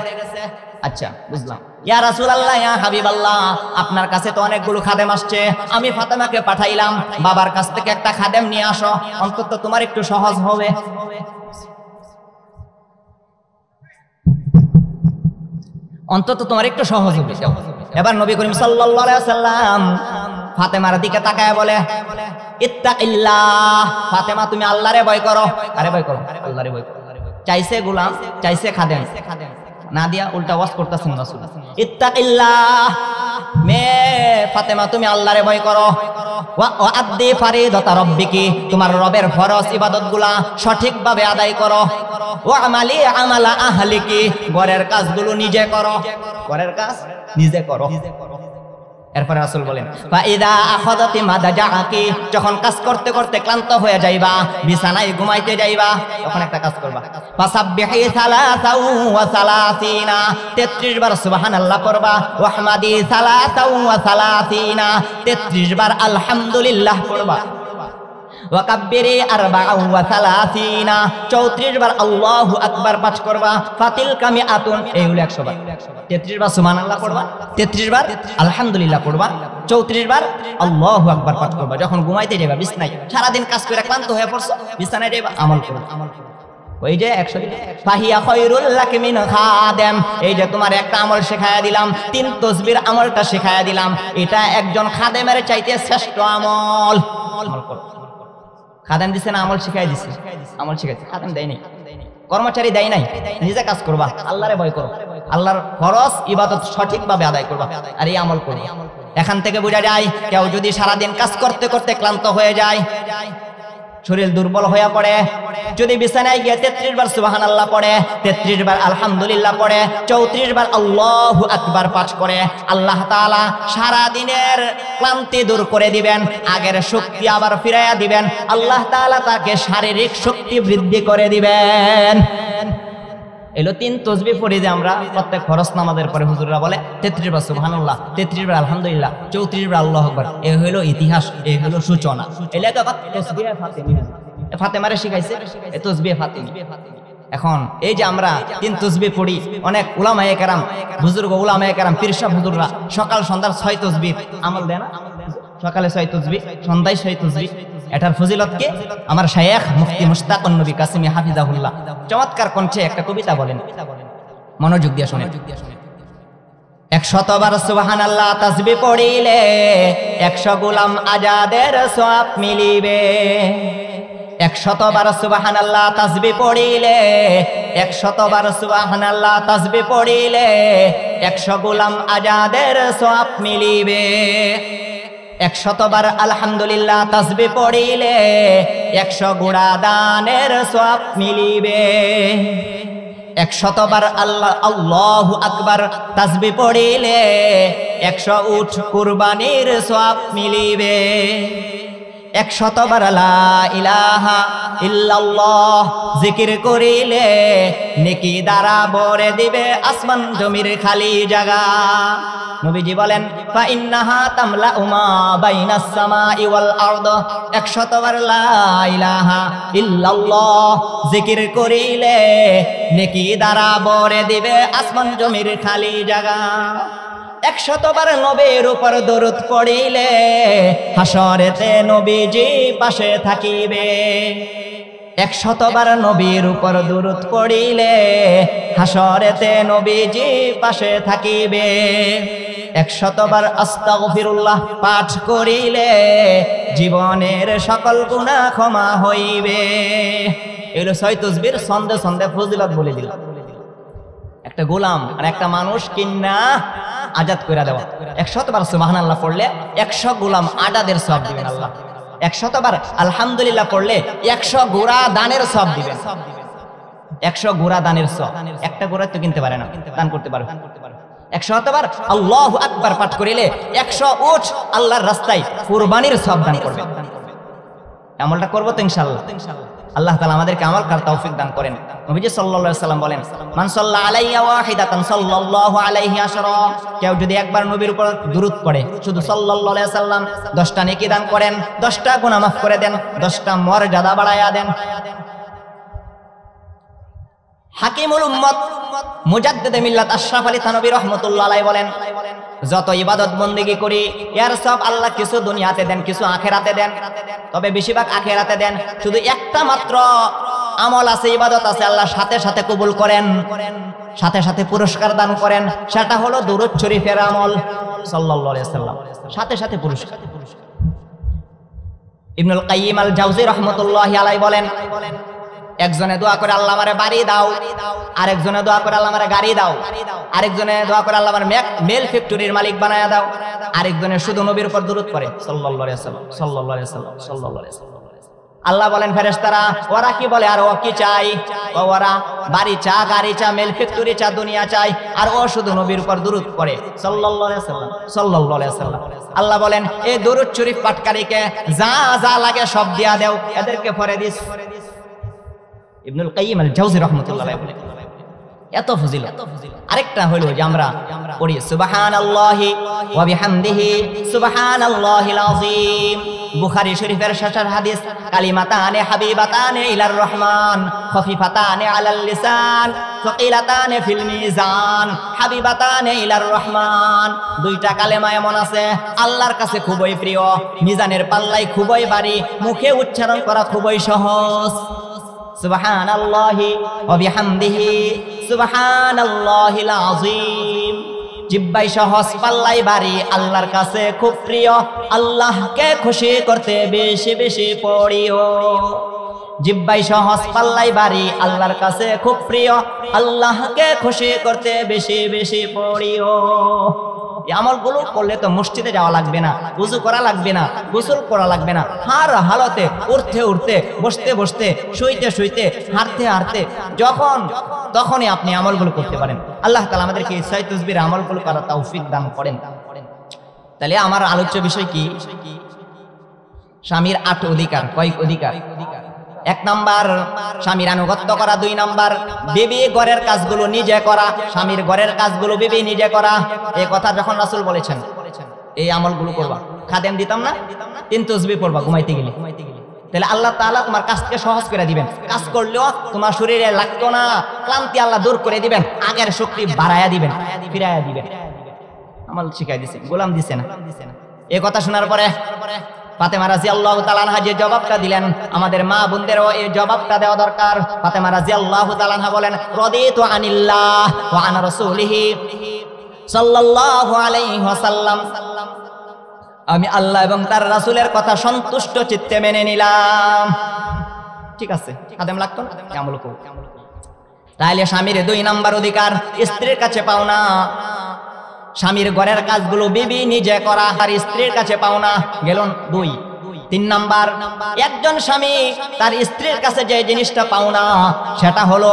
Speaker 1: আচ্ছা বুঝলাম। ইয়া রাসূলুল্লাহ, ইয়া হাবিবাল্লাহ, আপনার কাছে তো অনেকগুলো খাদেম আসছে, আমি ফাতেমাকে পাঠাইলাম বাবার কাছ থেকে একটা খাদেম নিয়ে আসো, অন্তত তোমার একটু সহজ হবে। অন্তত তোমার একটু সহজ হবে। এবার নবী করিম সাল্লাল্লাহু আলাইহি ওয়াসাল্লাম ফাতেমার দিকে তাকায় বলে, ইত্তাকিল্লাহ, ফাতেমা তুমি আল্লাহরে ভয় করো। আরে ভয় করো, আল্লাহরে ভয় করো। চাইছে গোলাম, চাইছে খাদেম, না দিয়া উল্টা ওয়াজ করতেছেন রাসূল। ইত্তাকিল্লাহ, মেয়ে ফাতেমা তুমি আল্লাহরে ভয় করো। ওয়া আদ্দি ফারিদাতা রাব্বিকি, তোমার রবের ফরজ ইবাদতগুলা সঠিকভাবে আদায় করো। ওয়া আমালি আমালা আহলিকি, ঘরের কাজগুলো নিজে করো, ঘরের কাজ নিজে করো। এরপরে রাসূল বলেন, ফাইদা আখাযাতি মাদাজাকি, যখন কাজ করতে করতে ক্লান্ত হয়ে যাইবা, বিছানায় ঘুমাইতে যাইবা, তখন একটা কাজ করবা। ফাসাব্বিহি সালাসাও ওয়া সালাসিনা, 33 বার সুবহানাল্লাহ পড়বা। ওয়াহমাদি সালাসাও ওয়া সালাসিনা, 33 বার আলহামদুলিল্লাহ পড়বা। ওয়া কাব্বিরি আরবাআন ওয়া সালাসিনা 34 বার আল্লাহু আকবার পাঠ করবা ফাতিল কামিআতুন এই হলো 100 বার 33 বার সুবহানাল্লাহ পড়বা 33 বার আলহামদুলিল্লাহ পড়বা 34 বার আল্লাহু আকবার পাঠ করবা যখন ঘুমাইতে যাবা বিছনায় সারা দিন কাজ করে ক্লান্ত হয়ে পড়ছো বিছানায় যাবা আমল করো ওই যে 100 ফাহিয়া খায়রুল লাক মিন খাদেম এই যে তোমার একটা আমল শেখায়া দিলাম 3 তাসবির আমলটা শেখায়া দিলাম এটা একজন খাদেমের চাইতে শ্রেষ্ঠ আমল করো খাদেম দিছে না আমল শিখাই দিছে আমল শিখাইছে খাদেম দেয় নাই কর্মচারী দেয় নাই নিজে কাজ করবা আল্লাহরে ভয় করো আল্লাহর ফরজ ইবাদত সঠিকভাবে আদায় করবা আর এই আমল করো এখান থেকে বোঝা যায় কেউ যদি সারা দিন কাজ করতে করতে ক্লান্ত হয়ে যায় শরীর দুর্বল হয়ে পড়ে যদি বিছানায় গিয়ে 33 বার সুবহানাল্লাহ পড়ে 33 বার আলহামদুলিল্লাহ পড়ে 34 বার আল্লাহু আকবার পাঠ করে আল্লাহ তাআলা সারা দিনের ক্লান্তি দূর করে দিবেন আগের শক্তি আবার ফিরাইয়া দিবেন আল্লাহ তাআলা তাকে শারীরিক শক্তি বৃদ্ধি করে দিবেন এলো 3 তাসবিহ পড়ি যে আমরা প্রত্যেক ফরজ নামাজের পরে হুজুররা বলে 33 বার সুবহানাল্লাহ 33 বার আলহামদুলিল্লাহ 34 বার আল্লাহু আকবার এই হলো ইতিহাস এই হলো সূচনা এলাকা তাসবিহ ফাতিমি ফাতেমারে শিখাইছে এই তাসবিহ ফাতিমি এখন এই যে আমরা 3 তাসবিহ পড়ি অনেক উলামায়ে কেরাম বুজুর্গ উলামায়ে কেরাম পীর সাহেব হুজুররা সকাল সন্ধ্যা 6 তাসবিহ আমল দেন না সকালে 6 তাসবিহ সন্ধ্যায় 6 তাসবিহ এটার ফজিলত কি আমার শায়েখ মুফতি মুশতাকুন নবী কাসিমি হাফিজাহুল্লাহ চমৎকার কণ্ঠে একটা কবিতা বলেন মনোযোগ দিয়ে শুনেন 100 বার সুবহানাল্লাহ তাসবিহ পড়িলে 100 গোলাম আজাদের সওয়াব মিলিবে 100 বার সুবহানাল্লাহ তাসবিহ পড়িলে 100 বার সুবহানাল্লাহ তাসবিহ পড়িলে 100 গোলাম আজাদের সওয়াব মিলিবে 100 বার আলহামদুলিল্লাহ তাসবিহ পড়িলে 100 গুণা দানের সওয়াব মিলিবে 100 বার আল্লাহু আকবার তাসবিহ পড়িলে 100 উট কুরবানির সওয়াব মিলিবে 100 বার লা ইলাহা ইল্লাল্লাহ জিকির করিলে নেকি দ্বারা ভরে দিবে আসমান জমির খালি জায়গা নবীজি বলেন ফা ইন্নাহা তামলাউ মা বাইনাস সামাই ওয়াল আরদ 100 বার লা ইলাহা ইল্লাল্লাহ জিকির করিলে নেকি দ্বারা ভরে দিবে আসমান জমির খালি জায়গা 100 বার নবীর উপর দরুদ পড়িলে হাসরেতে নবীজি পাশে থাকিবে 100 বার নবীর উপর দরুদ পড়িলে হাসরেতে নবীজি পাশে থাকিবে 100 বার আস্তাগফিরুল্লাহ পাঠ করিলে জীবনের সকল গুনাহ ক্ষমা হইবে এগুলো 6 তাসবির সন্ধ্যে সন্ধ্যে ফজিলত বলে দিল একটা গোলাম আর একটা মানুষ কিন্না আজাদ করে দেওয়া 100 বার সুবহানাল্লাহ পড়লে 100 গোলাম আজাদের সওয়াব দিবেন আল্লাহ 100 বার আলহামদুলিল্লাহ পড়লে 100 গোরা দানের সওয়াব দিবেন 100 গোরা দানের সওয়াব একটা গোরা তো কিনতে পারে না দান করতে পারবে 100 বার আল্লাহু আকবার পাঠ করিলে 100 উট আল্লাহর রাস্তায় কুরবানির সওয়াব দান করবে আমলটা করব তো ইনশাআল্লাহ আল্লাহ তাআলা আমাদেরকে আমল করার তৌফিক দান করেন নবীজি সাল্লাল্লাহু আলাইহি ওয়াসাল্লাম বলেন মান সাল্লা আলাইয়া ওয়াহিদাতান সাল্লাল্লাহু আলাইহি আশরা কেউ যদি একবার নবীর উপর দুরূদ পড়ে শুধু সাল্লাল্লাহু আলাইহি ওয়াসাল্লাম 10টা নেকি দান করেন 10টা গুনাহ মাফ করে দেন 10টা মর্যাদা বাড়ায়া দেন হাকিমুল উম্মত মুজাদ্দিদে মিল্লাত আশরাফ আলী থানভী রাহমাতুল্লাহ আলাইহি বলেন যত ইবাদত বন্দেগী করি এর সব আল্লাহ কিছু দুনিয়াতে দেন কিছু আখিরাতে দেন তবে বেশিরভাগ আখিরাতে দেন শুধু একটা মাত্র আমল আছে ইবাদত আছে আল্লাহ সাথে সাথে কবুল করেন সাথে সাথে পুরস্কার দান করেন সেটা হলো দুরূদ শরীফের আমল সাল্লাল্লাহু আলাইহি ওয়াসাল্লাম সাথে সাথে পুরস্কার ইবনুল কাইয়িম আল জাওজি রাহমাতুল্লাহি আলাইহি বলেন একজনে দোয়া করে আল্লাহ আমারে বাড়ি দাও আরেকজনে দোয়া করে আল্লাহ আমারে গাড়ি দাও আরেকজনে দোয়া করে আল্লাহ আমার মেল ফ্যাক্টরির মালিক বানায়া দাও আরেকজনে শুধু নবীর উপর দরুদ পড়ে সাল্লাল্লাহু আলাইহি ওয়াসাল্লাম সাল্লাল্লাহু আলাইহি ওয়াসাল্লাম সাল্লাল্লাহু আলাইহি ওয়াসাল্লাম আল্লাহ বলেন ফেরেশতারা ওরা কি বলে আর ও কি চাই ওরা বাড়ি চা গাড়ি চা মেল ফ্যাক্টরি চা দুনিয়া চাই আর ও শুধু নবীর উপর দরুদ পড়ে সাল্লাল্লাহু আলাইহি ওয়াসাল্লাম সাল্লাল্লাহু আলাইহি ওয়াসাল্লাম আল্লাহ বলেন এই দরুদ শরীফ পাঠকারীকে যা যা লাগে সব দিয়া দাও এদেরকে পড়ে দিস ইবনুল কাইয়িম আল জাওজি রাহমাতুল্লাহ আলাইহি বলেন এত ফজিলত আরেকটা হলো যে আমরা পড়ি সুবহানাল্লাহি ওয়া বিহামদিহি সুবহানাল্লাহিল আযীম বুখারী শরীফের শেষের হাদিস, কালিমাতানে হাবিবাতানে ইলার রহমান খফিফাতানে আলাল লিসান সাকিলাতানে ফিল মিজান হাবিবাতানে ইলার রহমান। দুইটা কালেমা এমন আছে আল্লাহর কাছে খুবই প্রিয়, মিজানের পাল্লাই খুবই ভারী, মুখে উচ্চারণ করা খুবই সহজ। সুবহানাল্লাহি ওয়া বিহামদিহি সুবহানাল্লাহিল আযীম। জিহ্বাই সহজ পাল্লাই ভারী, আল্লাহর কাছে খুব প্রিয়, আল্লাহকে খুশি করতে বেশি বেশি পড়িও। জিহ্বাই সহজ পাল্লাই ভারী, আল্লাহর কাছে খুব প্রিয়, আল্লাহকে খুশি করতে বেশি বেশি পড়িও। এই আমলগুলো করলে তো মসজিদে যাওয়া লাগবে না, ওযু করা লাগবে না, গোসল করা লাগবে না, হার হালতে উঠতে উঠতে, বসতে বসতে, শুইতে শুইতে, হাঁটতে হাঁটতে, তখনই আপনি আমলগুলো করতে পারেন। আল্লাহ তাআলা আমাদেরকে ইসরাই তাসবিহের আমলগুলো করার তৌফিক দান করেন। তাহলে আমার আলোচ্য বিষয় কি? স্বামীর 8 অধিকার। কয় অধিকার? 1 নাম্বার স্বামীর আনুগত্য করা, 2 নাম্বার বিবি ঘরের কাজগুলো নিজে করা, স্বামীর ঘরের কাজগুলো বিবি নিজে করা। এই কথা যখন রাসূল বলেছেন এই আমলগুলো করবা, খাদেম দিতাম না, 3 তাসবিহ পড়বা ঘুমাইতে গেলে, তাহলে আল্লাহ তাআলা তোমার কাজকে সহজ করে দিবেন। কাজ করলেও তোমার শরীরে লাগতো না, ক্লান্তি আল্লাহ দূর করে দিবেন, আগের শক্তি বাড়ায়া দিবেন, ফিরাইয়া দিবেন। আমল শিখাই দিছে, গোলাম দিছে না। এই কথা শোনার পরে ফাতেমা রাদিয়াল্লাহু তাআলা আনহা যে জবাবটা দিলেন, আমাদের মা বোনদেরও এই জবাবটা দেওয়া দরকার। ফাতেমা রাদিয়াল্লাহু তাআলা আনহা বলেন, রাদিতু আনিল্লাহ ওয়া আন রাসূলিহি সাল্লাল্লাহু আলাইহি ওয়াসাল্লাম, আমি আল্লাহ এবং তার রাসূলের কথা সন্তুষ্ট চিত্তে মেনে নিলাম। ঠিক আছে, খাদেম লাগতো না, আমল করো। তাহলে স্বামীর 2 নাম্বার অধিকার স্ত্রীর কাছে পাও না, স্বামীর ঘরের কাজগুলো বিবি নিজে করা, আর স্ত্রীর কাছে পাও না, গেল 2। 3 নাম্বার, একজন স্বামী তার স্ত্রীর কাছে যে জিনিসটা পাও না সেটা হলো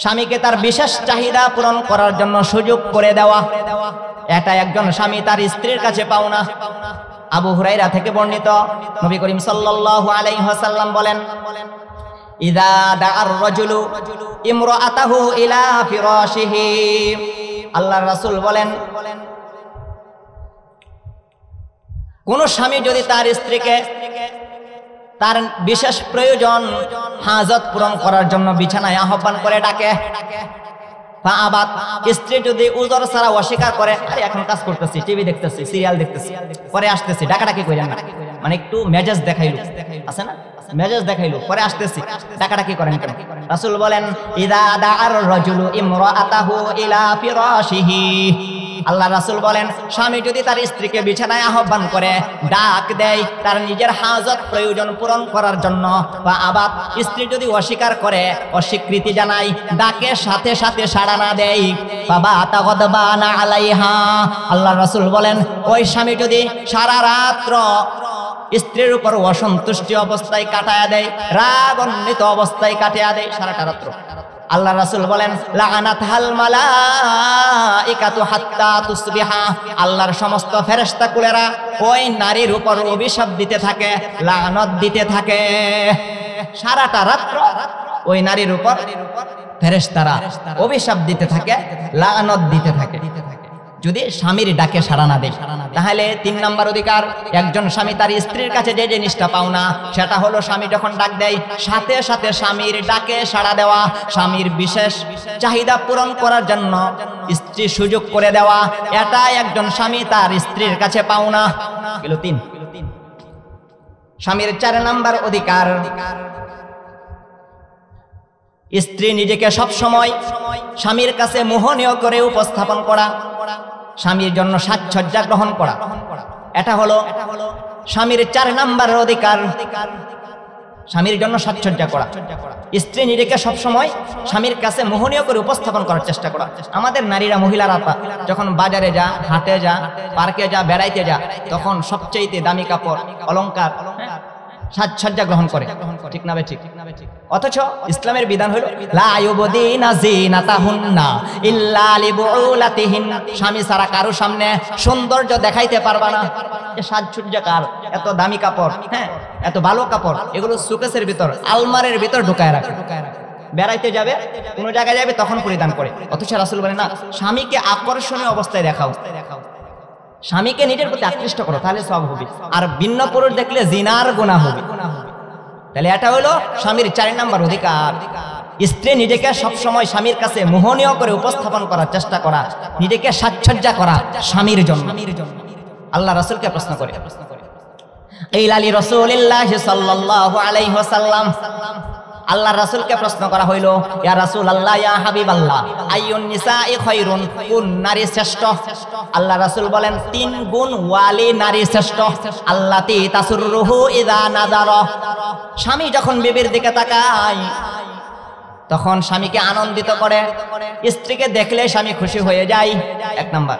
Speaker 1: স্বামীকে তার বিশেষ চাহিদা পূরণ করার জন্য সুযোগ করে দেওয়া। এটা একজন স্বামী তার স্ত্রীর কাছে পাও না। আবু হুরায়রা থেকে বর্ণিত, নবী করিম সাল্লাল্লাহু আলাইহি ওয়াসাল্লাম বলেন, ইযা দাআর রাজুলু ইমরাআতাহু ইলা ফিরাশিহি, আল্লাহর রাসূল বলেন, কোন স্বামী যদি তার স্ত্রীকে তার বিশেষ প্রয়োজন হাজত পূরণ করার জন্য বিছানায় আহ্বান করে ডাকে, ফাআবাত, স্ত্রী যদি উযর ছাড়া অস্বীকার করে, আরে এখন কাজ করতেছি, টিভি দেখতেছি, সিরিয়াল দেখতেছি, পরে আসতেছি, ডাকাডাকি করেন না, মানে একটু মেজাজ দেখাইলো, আছে না, মেজাজ দেখাইলো, পরে আসতেছি, ডাকাডাকি করেন কেন? রাসূল বলেন, ইযা দাআর রাজুলু ইমরাআতাহু ইলা ফিরাশিহি, আল্লাহ রাসূল বলেন, স্বামী যদি তার স্ত্রীকে বিছানায় আহ্বান করে, ডাক দেয় তার নিজের হাজত প্রয়োজন পূরণ করার জন্য, বা আবাদ, স্ত্রী যদি অস্বীকার করে, অস্বীকৃতি জানায়, ডাকে সাথে সাথে সাড়া না দেয়, বাবা তাগদবানা আলাইহা, আল্লাহ রাসূল বলেন, ওই স্বামী যদি সারা রাত্র স্ত্রীর উপর অসন্তুষ্টি অবস্থায় কাটায়া দেয়, রাগান্বিত অবস্থায় কাটিয়ে দেয় সারাটা রাত্র, আল্লাহ রাসূল বলেন, লাআনাতহাল মালাইকাতু হাত্তা তুসবিহা, আল্লাহর সমস্ত ফেরেশতাকুলেরা ওই নারীর উপর অভিশাপ দিতে থাকে, লানত দিতে থাকে, সারাটা রাত্র ওই নারীর উপর ফেরেশতারা অভিশাপ দিতে থাকে, লানত দিতে থাকে, যদি স্বামীর ডাকে সাড়া না দেয়। তাহলে 3 নাম্বার অধিকার, একজন স্বামী তার স্ত্রীর কাছে যে জিনিসটা পাও না সেটা হলো স্বামী যখন ডাক দেয় সাথে সাথে স্বামীর ডাকে সাড়া দেওয়া, স্বামীর বিশেষ চাহিদা পূরণ করার জন্য স্ত্রী সুযোগ করে দেওয়া, এটা একজন স্বামী তার স্ত্রীর কাছে পাও না। গেল 3। স্বামীর 4 নাম্বার অধিকার, স্ত্রী নিজেকে সব সময় স্বামীর কাছে মোহনীয় করে উপস্থাপন করা, স্বামীর জন্য সাজসজ্জা গ্রহণ করা, এটা হলো স্বামীর 4 নাম্বার অধিকার, স্বামীর জন্য সাজসজ্জা করা। স্ত্রী নিজেকে সব সময় স্বামীর কাছে মোহনীয় করে উপস্থাপন করার চেষ্টা করা। আমাদের নারীরা, মহিলারা যখন বাজারে যা, হাটে যা, পার্কে যা, বেড়াইতে যা, তখন সবচেয়ে দামি কাপড়, অলংকার, সাজসজ্জা গ্রহণ করে, ঠিক না ঠিক? অথচ ইসলামের বিধান হলো লা ইউবদিনা যিনাতাহুন্না ইল্লা লিবুলাতিহিন, স্বামী ছাড়া কারো সামনে সৌন্দর্য দেখাইতে পারবা না। যে সাজসজ্জা কার, এত দামি কাপড়, হ্যাঁ, এত ভালো কাপড়, এগুলো সুকেসের ভিতর, আলমারের ভিতর ঢুকায় রাখে। বেড়াইতে যাবে, কোনো জায়গায় যাবে, তখন পরিধান করে। অথচ রাসূল বলেন না, স্বামীকে আকর্ষণীয় অবস্থায় দেখাও, স্বামীকে নিজের প্রতি আকৃষ্ট করো, তাহলে সব হবে। আর ভিন্ন পুরুষ দেখলে জিনার গুনাহ হবে। তাহলে এটা হলো স্বামীর 4 নম্বর অধিকার। স্ত্রী নিজেকে সবসময় স্বামীর কাছে মোহনীয় করে উপস্থাপন করার চেষ্টা করা, নিজেকে সাজসজ্জা করা স্বামীর জন্য। আল্লাহ রাসূলকে প্রশ্ন করে, এই লালি রাসূলুল্লাহ সাল্লাল্লাহু আলাইহি ওয়াসাল্লাম, আল্লাহ রাসূলকে প্রশ্ন করা হইল, ইয়া রাসূলুল্লাহ ইয়া হাবিবাল্লাহ, আইয়ুন নিসাই খায়রুন, কোন নারী শ্রেষ্ঠ? আল্লাহ রাসূল বলেন, 3 গুণ ওয়ালি নারী শ্রেষ্ঠ। আল্লাতী তাসুররুহু ইযা নাযারা, স্বামী যখন বিবির দিকে তাকায় তখন স্বামীকে আনন্দিত করে, স্ত্রীকে দেখলে স্বামী খুশি হয়ে যায়, 1 নাম্বার।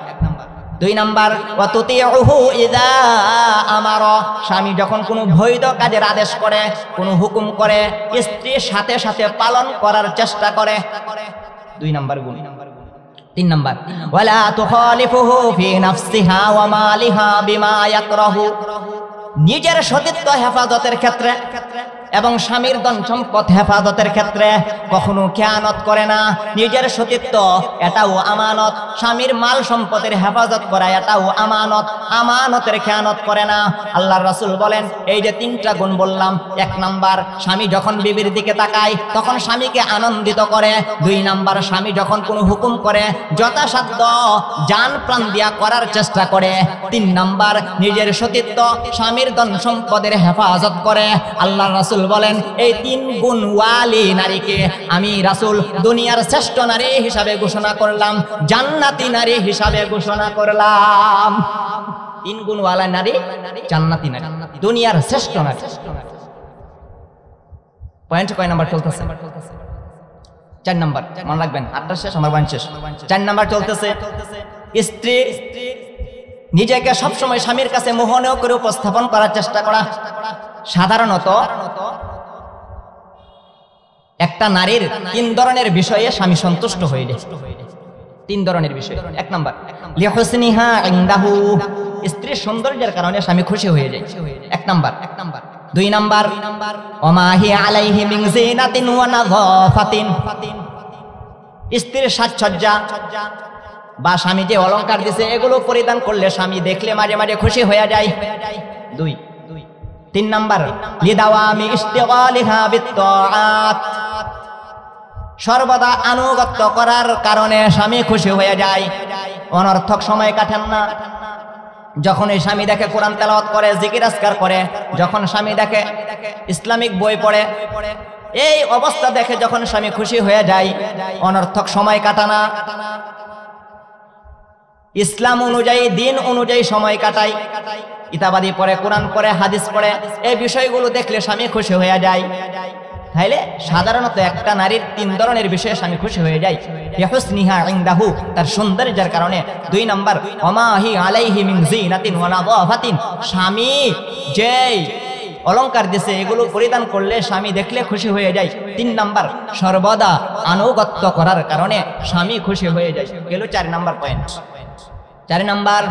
Speaker 1: 2 নাম্বার, ওয়া তুতিউহু ইযা আমারা, স্বামী যখন কোনো বৈধ কাজের আদেশ করে, কোনো হুকুম করে, স্ত্রীর সাথে সাথে পালন করার চেষ্টা করে, 2 নাম্বার গুণ। 3 নাম্বার, ওয়ালা তুখালিফুহু ফি নাফসিহা ওয়া মালিহা বিমা ইয়াকরাহু, নিজের সতীত্ব হেফাজতের ক্ষেত্রে এবং স্বামীর ধন সম্পদ হেফাজতের ক্ষেত্রে কখনো খেয়ানত করে না। নিজের সতীত্ব এটাও আমানত, স্বামীর মাল সম্পদের হেফাজত করা এটাও আমানত, আমানতের খেয়ানত করে না। আল্লাহর রাসূল বলেন, এই যে 3টা গুণ বললাম, 1 নাম্বার, স্বামী যখন বিবির দিকে তাকায় তখন স্বামীকে আনন্দিত করে। 2 নাম্বার, স্বামী যখন কোনো হুকুম করে যথাসাধ্য জান প্রাণ দিয়া করার চেষ্টা করে। 3 নাম্বার, নিজের সতীত্ব স্বামীর ধন সম্পদের হেফাজত করে। আল্লাহর রাসূল বলেন, এই 3 গুণ ওয়ালি নারীকে আমি রাসূল দুনিয়ার শ্রেষ্ঠ নারী হিসাবে ঘোষণা করলাম, জান্নাতি নারী হিসাবে ঘোষণা করলাম। 3 গুণ ওয়ালা নারী জান্নাতি নারী, দুনিয়ার শ্রেষ্ঠ নারী। পয়েন্ট কয় নাম্বার চলতেছে? 4 নাম্বার, মনে রাখবেন, 8টা শেষ, আমার পয়েন্ট শেষ। 4 নাম্বার চলতেছে, স্ত্রী নিজেকে সবসময় স্বামীর কাছে মোহনীয় করে উপস্থাপন করার চেষ্টা করা। সাধারণত একটা নারীর 3 ধরনের বিষয়ে স্বামী সন্তুষ্ট হয়ে যায়। 3 ধরনের বিষয়। 1 নাম্বার, লিহুসনিহা ইনদাহু, স্ত্রীর সৌন্দর্যের কারণে স্বামী খুশি হয়ে যায়, 1 নাম্বার। 2 নাম্বার, ওমা হি আলাইহি মিন জিনাতিন ওয়া নাযাফাতিন, স্ত্রীর সাজসজ্জা বা স্বামী যে অলংকার দিছে এগুলো পরিধান করলে স্বামী দেখলে মাঝে মাঝে খুশি হয়ে যায়, 2। 3 নাম্বার, লিদাওয়ামি ইশতিগালিহা বিত্তাআত, সর্বদা আনুগত্য করার কারণে স্বামী খুশি হয়ে যায়, অনর্থক সময় কাটান না। যখন এই স্বামী দেখে কোরআন তেলাওয়াত করে, জিকির আজকার করে, যখন স্বামী দেখে ইসলামিক বই পড়ে, এই অবস্থা দেখে যখন স্বামী খুশি হয়ে যায়, অনর্থক সময় কাটানা, ইসলাম অনুযায়ী দিন অনুযায়ী সময় কাটাই, কিতাবাদি পড়ে, কোরআন পড়ে, হাদিস পড়ে, এই বিষয়গুলো দেখলে স্বামী খুশি হয়ে যায়। তাইলে সাধারণত একটা নারীর 3 ধরনের বিষয়ে স্বামী খুশি হয়ে যায়। ইহুসনিহা ইনদাহু, তার সৌন্দর্যের কারণে। 2 নাম্বার, ওমা হি আলাইহি মিন জিনাতিন ওয়া নাযাফাতিন, স্বামী যেই অলংকার দিছে এগুলো পরিধান করলে স্বামী দেখলে খুশি হয়ে যায়। 3 নাম্বার, সর্বদা আনুগত্য করার কারণে স্বামী খুশি হয়ে যায়। গেল 4 নাম্বার পয়েন্ট। 4 নাম্বার,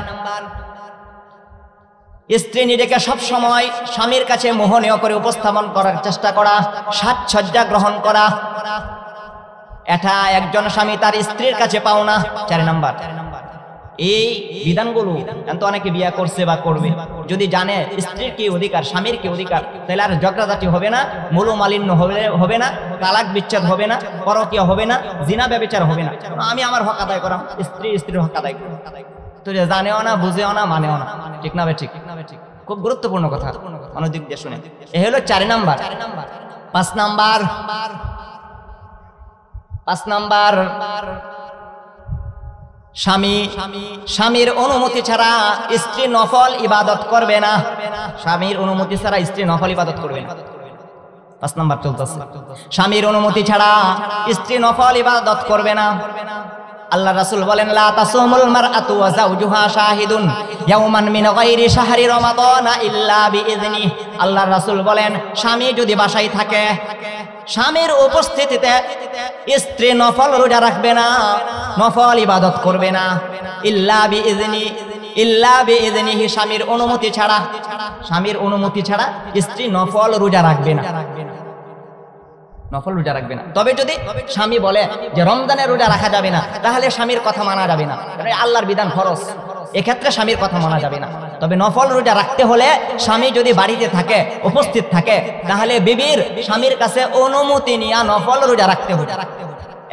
Speaker 1: স্ত্রী নিজেকে সব সময় স্বামীর কাছে মোহনীয় করে উপস্থাপন করার চেষ্টা করা, সাজসজ্জা গ্রহণ করা, এটা একজন স্বামী তার স্ত্রীর কাছে পাও না। 4 নাম্বার, এই বিধানগুলো এত অনেকে বিয়ে করছে বা করবে, যদি জানে স্ত্রীর কি অধিকার, স্বামীর কি অধিকার, তাহলে আর ঝগড়াঝাটি হবে না, মূলমালিন্য হবে না, তালাক বিচ্ছেদ হবে না, পরকীয়া হবে না, জিনা ব্যভিচার হবে না। আমি আমার হক আদায় করাম, স্ত্রী স্ত্রীর হক আদায় করাম, তো জানেও না, বুঝেও না, মানেও না, ঠিক না ভাই? ঠিক। খুব গুরুত্বপূর্ণ কথা, অন্যদিক দিয়ে শুনে। এ হলো 4 নাম্বার। 5 নাম্বার, স্বামীর অনুমতি ছাড়া স্ত্রী নফল ইবাদত করবে না। স্বামীর অনুমতি ছাড়া স্ত্রী নফল ইবাদত করবে না। 5 নাম্বার চলতেছে, স্বামীর অনুমতি ছাড়া স্ত্রী নফল ইবাদত করবে না। আল্লাহ রাসূল বলেন, লা তাসুমুল মারআতু ওয়া যাওজুহা শাহিদুন ইয়াওমান মিন গায়রি শাহরি রমাদান ইল্লা বিইذনি। আল্লাহর রাসূল বলেন, স্বামী যদি বাসায় থাকে, স্বামীর উপস্থিতিতে স্ত্রী নফল রোজা রাখবে না, নফল ইবাদত করবে না, ইল্লা বিইذনিহি, স্বামীর অনুমতি ছাড়া। স্বামীর অনুমতি ছাড়া স্ত্রী নফল রোজা রাখবে না, নফল রোজা রাখবে না। তবে যদি স্বামী বলে যে রমজানের রোজা রাখা যাবে না, তাহলে স্বামীর কথা মানা যাবে না, কারণ আল্লাহর বিধান ফরজ, এক্ষেত্রে স্বামীর কথা মানা যাবে না। তবে নফল রোজা রাখতে হলে স্বামী যদি বাড়িতে থাকে, উপস্থিত থাকে, তাহলে বিবির স্বামীর কাছে অনুমতি নিয়ে নফল রোজা রাখতে হবে।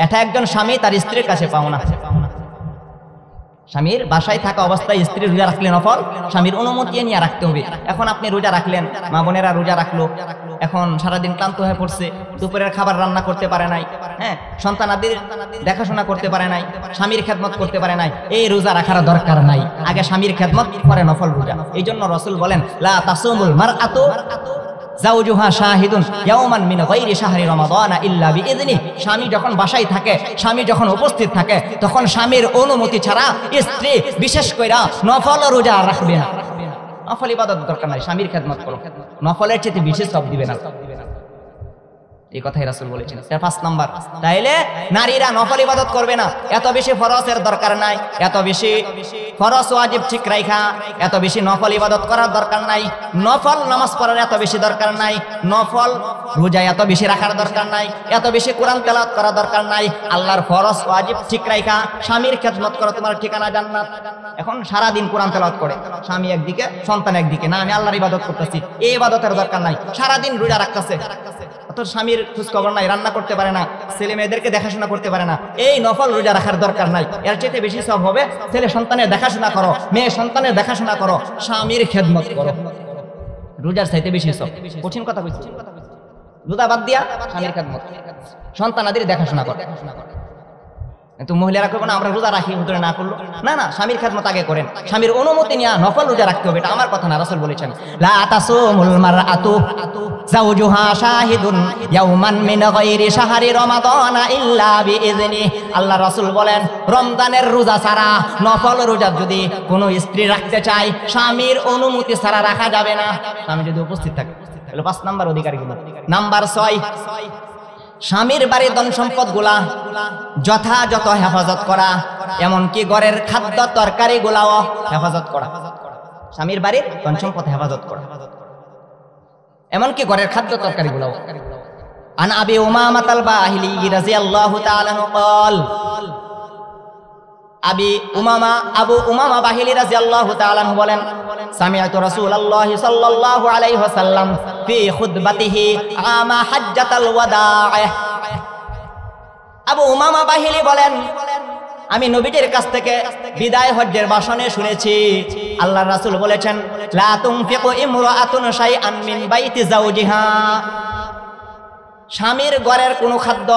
Speaker 1: এটা একজন স্বামী তার স্ত্রীর কাছে পাওনা। স্বামীর বাসায় থাকা অবস্থায় স্ত্রী রোজা রাখলে নফল স্বামীর অনুমতি নিয়ে রাখতে হবে। এখন আপনি রোজা রাখলেন, মা বোনেরা রোজা রাখলো, এখন সারাদিন ক্লান্ত হয়ে পড়ছে, দুপুরের খাবার রান্না করতে পারে নাই, হ্যাঁ, সন্তানাদের দেখাশোনা করতে পারে নাই, স্বামীর খেদমত করতে পারে নাই, এই রোজা রাখার দরকার নাই। আগে স্বামীর খেদমত পরে নফল রোজা। এই জন্য রাসূল বলেন লা তাসুমুল মারআতু জাওজুহা শাহিদুন ইয়াওমান মিন গায়রি শাহরি রমাদান ইল্লা বিইذনি। স্বামী যখন বাসায় থাকে, স্বামী যখন উপস্থিত থাকে, তখন স্বামীর অনুমতি ছাড়া স্ত্রী বিশেষ কইরা নফল রোজা রাখবে না। নফল ইবাদত দরকার নাই, স্বামীর খেদমত করো, নফলের চেয়ে বেশি সওয়াব দিবেন না। এই কথাই রাসূল বলেছেন। 5 নাম্বার, তাইলে নারীরা নফল ইবাদত করবে না। এত বেশি ফরজের দরকার নাই, এত বেশি ফরজ ওয়াজিব ঠিক রাখা, এত বেশি নফল ইবাদত করার দরকার নাই, নফল নামাজ পড়ার এত বেশি দরকার নাই, নফল রোজা এত বেশি রাখার দরকার নাই, এত বেশি কোরআন তেলাওয়াত করার দরকার নাই। আল্লাহর ফরজ ওয়াজিব ঠিক রাখা, স্বামীর খেদমত করো, তোমার ঠিকানা জান্নাত। এখন সারা দিন কোরআন তেলাওয়াত করে, স্বামী একদিকে সন্তান একদিকে, না আমি আল্লাহর ইবাদত করতেছি, এই ইবাদতের দরকার নাই। সারা দিন রোজা রাখতেছে, তোর স্বামীর খোঁজ খবর নাই, রান্না করতে পারে না, ছেলে মেয়েদেরকে দেখাশোনা করতে পারে না, এই নফল রোজা রাখার দরকার নাই। এর চাইতে বেশি সওয়াব হবে ছেলে সন্তানের দেখাশোনা করো, মেয়ে সন্তানের দেখাশোনা করো, স্বামীর খেদমত করো, রোজার চাইতে বেশি সওয়াব। কঠিন কথা বলছি, রোজা বাদ দিয়া স্বামীর খেদমত, সন্তানাদের দেখাশোনা করো। কিন্তু মহিলারা করবো না আমরা রোজা রাখি, হুজুরে না করলো, না না, স্বামীর খেদমত আগে করেন, স্বামীর অনুমতি নিয়ে নফল রোজা রাখতে হবে। এটা আমার কথা না, রাসূল বলেছেন লা তাসুমুল মারআতু জাওজুহা শাহিদুন ইয়াওমান মিন গায়রি শাহরি রমাদান ইল্লা বিইذনি। আল্লাহ রাসূল বলেন রমজানের রোজা ছাড়া নফল রোজা যদি কোনো স্ত্রী রাখতে চায়, স্বামীর অনুমতি ছাড়া রাখা যাবে না, স্বামী যদি উপস্থিত থাকে। হলো 5 নাম্বার অধিকারগুলো। নাম্বার 6, স্বামীর বাড়ির ধন সম্পদ গুলা যথাযথ হেফাজত করা, এমনকি ঘরের খাদ্য তরকারি গুলাও হেফাজত করা। স্বামীর বাড়ির ধন সম্পদ হেফাজত করা, এমনকি ঘরের খাদ্য তরকারি গুলাও। আন আবি উমামা আল বাহিলি রাদিয়াল্লাহু তাআলা আনহু قال আবু উমামা বাহিলি রাদিয়াল্লাহু তাআলা আনহু বলেন সামিআতু রাসূলুল্লাহ সাল্লাল্লাহু আলাইহি ওয়াসাল্লাম ফি খুতবাতিহি আমা হাজ্জাতাল ওয়াদা'। আবু উমামা বাহিলি বলেন আমি নবীজির কাছ থেকে বিদায় হজ্জের ভাষণে শুনেছি আল্লাহর রাসূল বলেছেন লা তুনফিকু ইমরাআতুন শাইআন মিন বাইতি যাওজিহা। স্বামীর ঘরের কোনো খাদ্য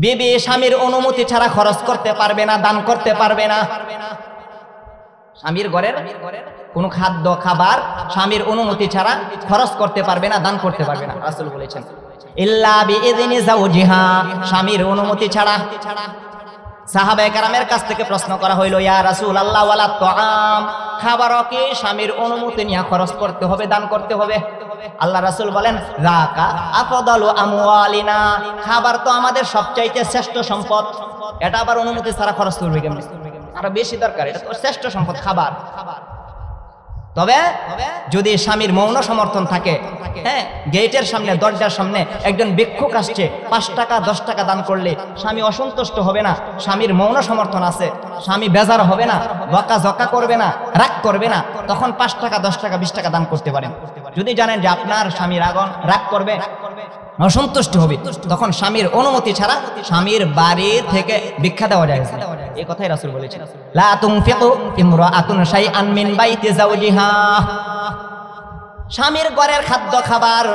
Speaker 1: বিবি স্বামীর অনুমতি ছাড়া খরচ করতে পারবে না, দান করতে পারবে না। স্বামীর ঘরের কোনো খাদ্য খাবার স্বামীর অনুমতি ছাড়া খরচ করতে পারবে না, দান করতে পারবে না, রাসূল বলেছেন ইল্লা বিইযনি যাওজিহা, স্বামীর অনুমতি ছাড়া। সাহাবায়ে কেরামের কাছ থেকে প্রশ্ন করা হইল ইয়া রাসূলুল্লাহ ওয়ালা তাআম, খাবারও কি স্বামীর অনুমতি নিয়ে খরচ করতে হবে, দান করতে হবে? আল্লাহ রাসূল বলেন যাকা আফদালু আমওয়ালিনা, খাবার তো আমাদের সবচাইতে শ্রেষ্ঠ সম্পদ, এটা আবার অনুমতি ছাড়া খরচ করবে কেমনে? আরো বেশি দরকার, এটা তো শ্রেষ্ঠ সম্পদ খাবার। তবে যদি স্বামীর মৌন সমর্থন থাকে, হ্যাঁ, গেটের সামনে দরজার সামনে একজন ভিক্ষুক আসছে, 5 টাকা 10 টাকা দান করলে স্বামী অসন্তুষ্ট হবে না, স্বামীর মৌন সমর্থন আছে, স্বামী বেজার হবে না, বকাঝকা করবে না, রাগ করবে না, তখন 5 টাকা 10 টাকা 20 টাকা দান করতে পারেন। যদি জানেন যে আপনার স্বামীর রাগ করবে, অসন্তুষ্ট হবে, তখন স্বামীর অনুমতি ছাড়া স্বামীর বাড়ি থেকে ভিক্ষা দেওয়া যায়। এই কথাই রাসূল বলেছেন লা তুনফিকু ইমরাআতুন শাইআন মিন বাইতি যাওজিহা। স্বামীর ঘরের খাদ্য খাবার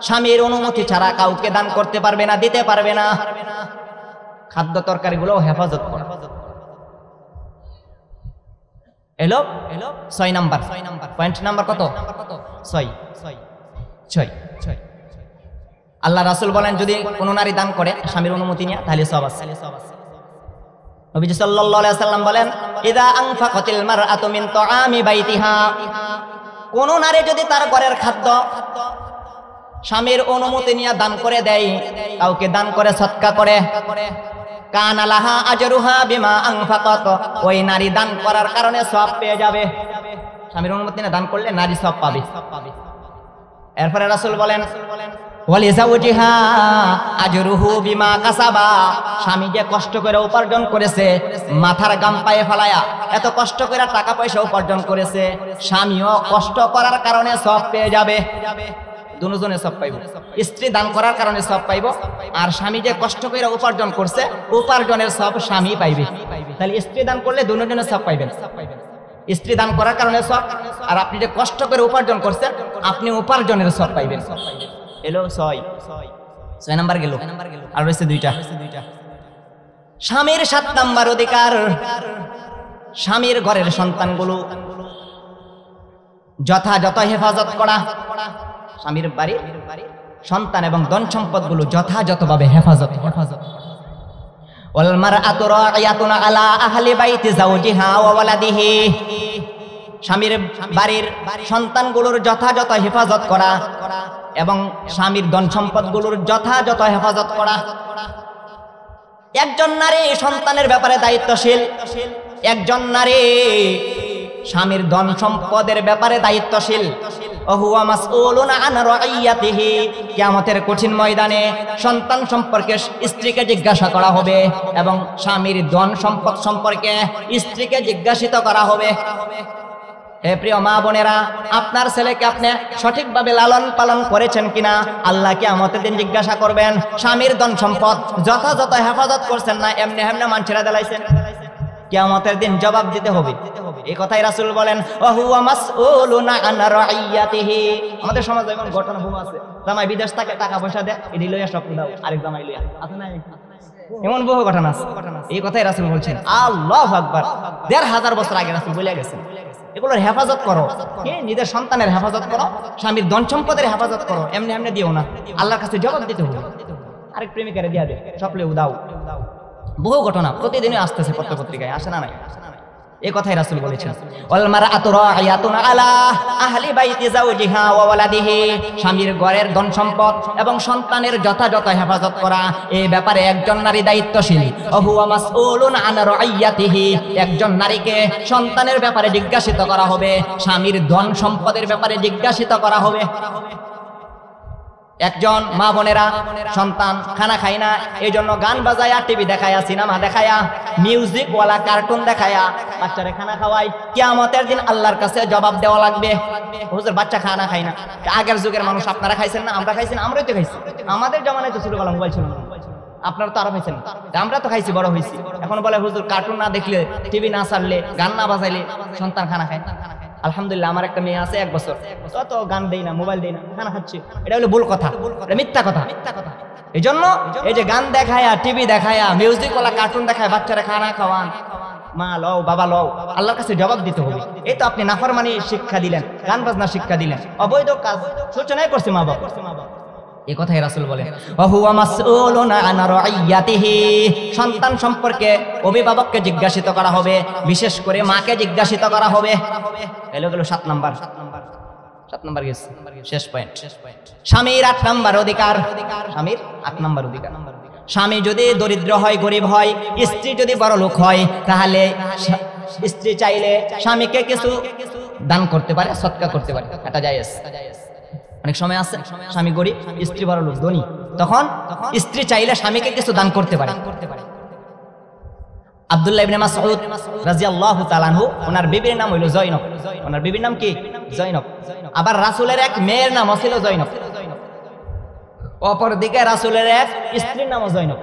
Speaker 1: স্বামীর অনুমতি ছাড়া কাউকে দান করতে পারবে না, দিতে পারবে না। খাদ্য তরকারিগুলো হেফাজত করা। এলো 6 নাম্বার পয়েন্ট। নাম্বার কত? 6। আল্লাহ রাসূল বলেন যদি কোন নারী দান করে স্বামীর অনুমতি নিয়ে তাহলে সওয়াব আছে। নবীজি সাল্লাল্লাহু আলাইহি ওয়াসাল্লাম বলেন ইযা আনফাকাতিল মারআতু মিন তাআমি বাইতিহা, কোন নারী যদি তার ঘরের খাদ্য স্বামীর অনুমতি নিয়ে দান করে দেয়, কাউকে দান করে সদকা করে, কানা লাহা আজরুহা বিমা আনফাকাত, ওই নারী দান করার কারণে সওয়াব পেয়ে যাবে। স্বামীর অনুমতি নিয়ে দান করলে নারী সওয়াব পাবে। এরপরে রাসূল বলেন ওয়ালিজাওজিহা আজরুহু বিমা কাসাবা, স্বামী যে কষ্ট করে উপার্জন করেছে, মাথার গাম পায়ে ফেলায়া এত কষ্ট করে টাকা পয়সা উপার্জন করেছে, স্বামীও কষ্ট করার কারণে সব পেয়ে যাবে, দুজনে সব পাইব। স্ত্রী দান করার কারণে সব পাইব, আর স্বামী যে কষ্ট করে উপার্জন করছে উপার্জনের সব স্বামী পাইবে। তাহলে স্ত্রী দান করলে দুজনে সব পাইবেন। স্ত্রী দান করার কারণে সব, আর আপনি যে কষ্ট করে উপার্জন করছেন আপনি উপার্জনের সব পাইবেন। এলো 6 নাম্বার গেল, আর রয়েছে 2টা। স্বামীর 7 নাম্বার অধিকার, স্বামীর ঘরের সন্তানগুলো যথাযথ হেফাজত করা। স্বামীর বাড়ির সন্তান এবং ধন সম্পদগুলো যথাযথভাবে হেফাজত। ওয়াল মারআতু রাইয়াতুন আলা আহলি বাইতি যাওজিহা ওয়া ওয়ালাদিহি, স্বামীর বাড়ির সন্তানগুলোর যথাযথ হেফাজত করা এবং স্বামীর ধন সম্পদগুলোর যথাযথ হেফাজত করা। একজন নারী সন্তানের ব্যাপারে দায়িত্বশীল, একজন নারী স্বামীর ধন সম্পদের ব্যাপারে দায়িত্বশীল। ওহুয়া মাসউলুন আন রাইয়াতিহি, কিয়ামতের কঠিন ময়দানে সন্তান সম্পর্কে স্ত্রীকে জিজ্ঞাসা করা হবে এবং স্বামীর ধন সম্পদ সম্পর্কে স্ত্রীকে জিজ্ঞাসিত করা হবে। হে প্রিয় মা বোনেরা, আপনার ছেলেকে আপনি সঠিকভাবে লালন পালন করেছেন কিনা আল্লাহ কিয়ামতের দিন জিজ্ঞাসা করবেন। স্বামীর ধন সম্পদ যথাযথ হেফাজত করছেন না এমনি এমনি মানুষেরা দেলাইছেন, কিয়ামতের দিন জবাব দিতে হবে। এই কথাই রাসূল বলেন, ওহুয়া মাসউলুন আন রাইয়াতিহি। আমাদের সমাজে এমন ঘটনা বহু আছে, জামাই বিদেশ থেকে টাকা পয়সা দেয়, এডি লইয়া সব দাও, আরেক জামাই লইয়া আছে না, এমন বহু ঘটনা আছে। এই কথাই রাসূল বলছেন। আল্লাহু আকবার, ১৫০০ বছর আগে রাসূল বলে গেছেন এগুলোর হেফাজত করো, নিজের সন্তানের হেফাজত করো, স্বামীর ধন সম্পদের হেফাজত করো, এমনি এমনি দিও না, আল্লাহর কাছে জবাব দিতে হবে। আরেক প্রেমিকারে দিয়া দে, সবলেও দাও। বহু ঘটনা প্রতিদিনই আসতেছে পত্রপত্রিকায়, আসে না নাই? এই কথাই রাসূল বলেছেন। ওয়াল মারআতু রাইয়াতুন আলা আহলি বাইতি যাওজিহা ওয়া ওয়ালাদিহি, স্বামীর ঘরের ধন সম্পদ এবং সন্তানের যথাযথ হেফাজত করা, এই ব্যাপারে একজন নারী দায়িত্বশীল। ওহুয়া মাসউলুন আন রাইয়াতিহি, একজন নারীকে সন্তানের ব্যাপারে জিজ্ঞাসিত করা হবে, স্বামীর ধন সম্পদের ব্যাপারে জিজ্ঞাসিত করা হবে। একজন মা বোনেরা সন্তান খানা খায় না, এই জন্য গান বাজায়া, টিভি দেখায়া, সিনেমা দেখায়া, মিউজিক ওয়ালা কার্টুন দেখায়া বাচ্চারে খানা খাওয়ায়। কিয়ামতের দিন আল্লাহর কাছে জবাব দেওয়া লাগবে। হুজুর বাচ্চা খানা খায় না, আগের যুগের মানুষ আপনারা খাইছেন না? আমরা খাইছি না, আমরাই তো খাইছি। আমাদের জমানায় তো ছোটবেলা মোবাইল ছিল না, আপনারা তো আরো খাইছেন, আমরা তো খাইছি, বড় হয়েছি। এখন বলে হুজুর কার্টুন না দেখলে, টিভি না চাললে, গান না বাজাইলে সন্তান খানা খায়। আলহামদুলিল্লাহ, আমার একটা মেয়ে আছে 1 বছর, তত গান দেই না, মোবাইল দেই না, খানা খাচ্ছে। এটা হলো ভুল কথা, এটা মিথ্যা কথা। এই জন্য এই যে গান দেখায়া, টিভি দেখায়া, মিউজিক ওয়ালা কার্টুন দেখায় বাচ্চারা খানা খাওয়ান, মা লও, বাবা লও, আল্লাহর কাছে জবাব দিতে হবে। এই তো আপনি নাফরমানি শিক্ষা দিলেন, গান বাজনা শিক্ষা দিলেন, অবৈধ কাজ সূচনাই করছে মা বাবা। এই কথাই রাসূল বলেন, ওহুয়া মাসউলুন আন রাইয়াতিহি, সন্তান সম্পর্কে অভিভাবককে জিজ্ঞাসিত করা হবে, বিশেষ করে মাকে জিজ্ঞাসিত করা হবে। এলো গেল 7 নাম্বার। 7 নাম্বার গেছে, শেষ পয়েন্ট। স্বামীর 8 নাম্বার অধিকার, স্বামীর 8 নাম্বার অধিকার। স্বামী যদি দরিদ্র হয়, গরিব হয়, স্ত্রী যদি বড় লোক হয়, তাহলে স্ত্রী চাইলে স্বামীকে কিছু দান করতে পারে, সদকা করতে পারে, এটা জায়েজ। অনেক সময় আছে স্বামী গরিব, স্ত্রী বড় লোক ধনী, তখন স্ত্রী চাইলে স্বামীকে কিছু দান করতে পারে। আব্দুল্লাহ ইবনে মাসউদ রাদিয়াল্লাহু তাআলা আনহু, ওনার বিবির নাম হইল জয়নব। ওনার বিবির নাম কি? জয়নব। আবার রাসূলের এক মেয়ের নাম ছিল জয়নব, অপরদিকে রাসূলের এক স্ত্রীর নাম জয়নব।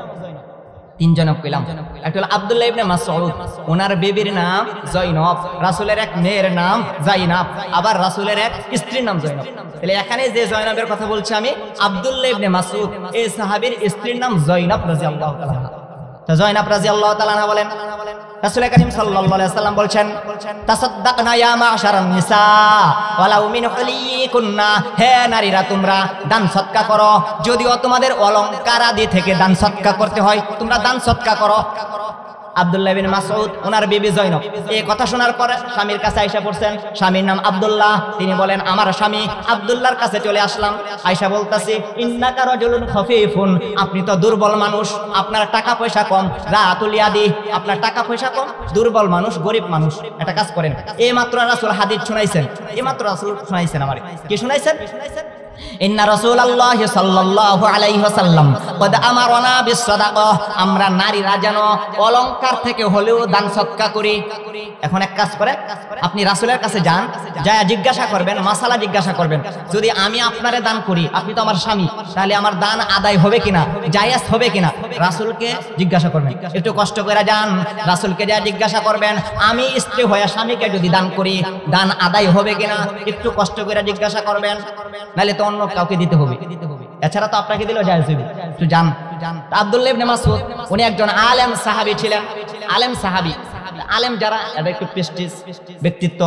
Speaker 1: 3 জনক পেলাম। একটা হলো আব্দুল্লাহ ইবনে মাসউদ, ওনার বিবির নাম জয়নব, রাসূলের এক মেয়ের নাম জাইনাব, আবার রাসূলের এক স্ত্রীর নাম জয়নব। তাহলে এখানে যে জয়নবের কথা বলছি আমি, আব্দুল্লাহ ইবনে মাসউদ, এই সাহাবীর স্ত্রীর নাম জয়নব রাদিয়াল্লাহু তাআলা। তো জয়নব রাদিয়াল্লাহু তাআলা বলেন, রাসূল কারীম সাল্লাল্লাহু আলাইহি ওয়াসাল্লাম বলছেন, তাসাদদাকনা ইয়া মা'শারান নিসা ওয়ালাউ মিন হুলিকুন্না, হে নারীরা তোমরা দান সদকা করো, যদিও তোমাদের অলংকার আদি থেকে দান সদকা করতে হয়, তোমরা দান সদকা করো। আব্দুল্লাহ বিন মাসউদ, ওনার বিবি জয়নব এই কথা শোনার পরে স্বামীর কাছে আয়েশা পড়ছেন। স্বামীর নাম আব্দুল্লাহ। তিনি বলেন, আমার স্বামী আব্দুল্লাহর কাছে চলে আসলাম। আয়েশা বলতাছে, ইন্নাকা রাজুলুন খফীফুন, আপনি তো দুর্বল মানুষ, আপনার টাকা পয়সা কম, রাতুল ইয়াদি, আপনার টাকা পয়সা কম, দুর্বল মানুষ, গরিব মানুষ, একটা কাজ করেন। এই মাত্র রাসূল হাদিস শুনাইছেন, এই মাত্র রাসূল শুনাইছেন আমারে। কি শুনাইছেন? ইন্না রাসূলুল্লাহি সাল্লাল্লাহু আলাইহি ওয়াসাল্লাম কদ আমারানা বিসসাদাকাহ, আমরা নারীরা যেন অলংকার থেকে হলেও দান সদকা করি। এখন এক কাজ করে, আপনি রাসূলের কাছে যান, যায় জিজ্ঞাসা করবেন, মাসালা জিজ্ঞাসা করবেন, যদি আমি আপনারে দান করি, আপনি তো আমার স্বামী, তাহলে আমার দান আদায় হবে কিনা, জায়েজ হবে কিনা, রাসূলকে জিজ্ঞাসা করবেন। একটু কষ্ট করে যান, রাসূলকে যা জিজ্ঞাসা করবেন, আমি স্ত্রী হয়ে স্বামীকে যদি দান করি, দান আদায় হবে কিনা, একটু কষ্ট করে জিজ্ঞাসা করবেন, নাহলে তো অন্য কাউকে দিতে হবে, এছাড়া তো আপনাকে দিলেও জায়েজ হবে। একটু যান। আব্দুল্লাহ ইবনে মাসউদ উনি একজন আলেম সাহাবী ছিলেন, আলেম সাহাবী। আলেম যারা এটা একটু প্রেস্টিজ ব্যক্তিত্ব,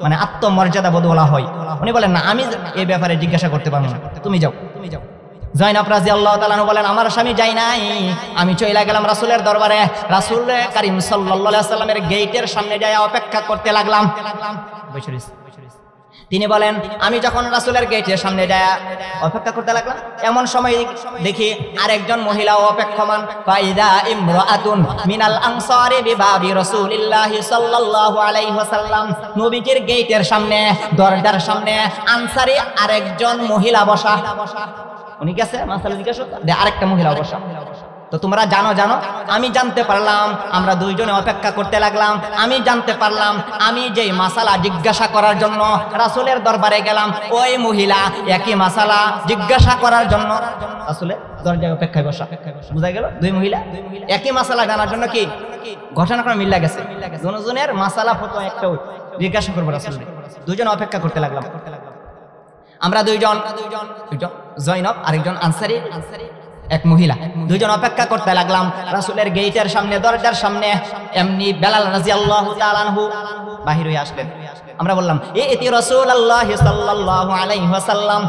Speaker 1: মানে আত্মমর্যাদা বোধ বলা হয়। উনি বলেন না, আমি এই ব্যাপারে জিজ্ঞাসা করতে পারবো না, তুমি যাও। যায়নাব রাদিয়াল্লাহু তাআলা আনহু বলেন, আমার স্বামী যাই নাই, আমি চলে গেলাম রাসূলের দরবারে। রাসূল কারীম সাল্লাল্লাহু আলাইহি ওয়াসাল্লামের গেটের সামনে যায় অপেক্ষা করতে লাগলাম। তিনি বলেন, আমি যখন রাসূলের গেটের সামনে যায় অপেক্ষা করতে লাগলাম, এমন সময় দেখি আরেকজন মহিলা অপেক্ষমান। ফাইদা ইমরাআতুন মিনাল আনসারি বিবাবি রাসূলিল্লাহি সাল্লাল্লাহু আলাইহি ওয়াসাল্লাম, নবীজির গেটের সামনে, দরজার সামনে আনসারী আরেকজন মহিলা বসা। উনি গেছে মাসালা জিজ্ঞাসা করতে, আরেকটা মহিলা বসা। তো তোমরা জানো, আমি জানতে পারলাম, আমরা দুইজনে অপেক্ষা করতে লাগলাম, আমি জানতে পারলাম, আমি যেই মাসালা জিজ্ঞাসা করার জন্য রাসূলের দরবারে গেলাম, ওই মহিলা একই মাসালা জিজ্ঞাসা করার জন্য রাসূলের দরজায় অপেক্ষায় বসা। বুঝা গেল, দুই মহিলা একই মাসালা জানার জন্য কি ঘটনাক্রমে মিল গেছে, দুজনের মাসালা ফতোয়া একটা জিজ্ঞাসা করবো রাসূল, দুইজন অপেক্ষা করতে লাগলাম। আমরা দুইজন, জয়নব আরেকজন আনসারী এক মহিলা, দুইজন অপেক্ষা করতে লাগলাম রাসূলের গেটের সামনে, দরজার সামনে। এমনি বেলাল রাদিয়াল্লাহু তাআলা আনহু বাহির হয়ে আসলেন। আমরা বললাম, ইতি রাসূলুল্লাহ সাল্লাল্লাহু আলাইহি ওয়াসাল্লাম,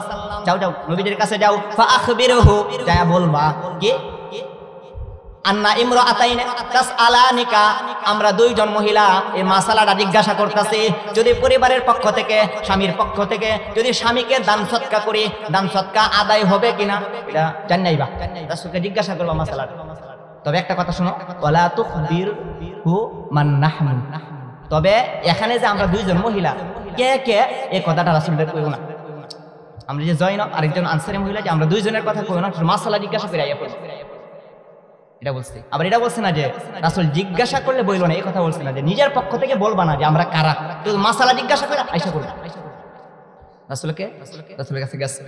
Speaker 1: যাও নবীজির কাছে যাও, ফাআখবিরহু, যা বলবা কি আন্না ইমরাআতাইন তাসআলানিকা, আমরা দুইজন মহিলা এই মাসালাটা জিজ্ঞাসা করতেছি, যদি পরিবারের পক্ষ থেকে, স্বামীর পক্ষ থেকে যদি স্বামীকে দান সদকা করি, দান সদকা আদায় হবে কিনা, এটা জানাইবা, রাসূলকে জিজ্ঞাসা করবা মাসালাটা। তবে একটা কথা শোনো, ওয়ালা তুখবিরহু মান নাহনু, তবে এখানে যে আমরা দুইজন মহিলা, কে কে এই কথাটা রাসূলকে কইও না। আমরা যে জয়নব আরেকজন আনসারী মহিলা, যে আমরা দুইজনের কথা কইও না, মাসালা জিজ্ঞাসা করে আইয়া পড়ব, এটা বলছি। আবার এটা বলছে না যে রাসূল জিজ্ঞাসা করলে বইল না, এই কথা বলছে না যে নিজের পক্ষ থেকে বলবা না যে আমরা কারা, তো মাসালা জিজ্ঞাসা করে আয়েশা করবে। রাসূলের কাছে গেছে,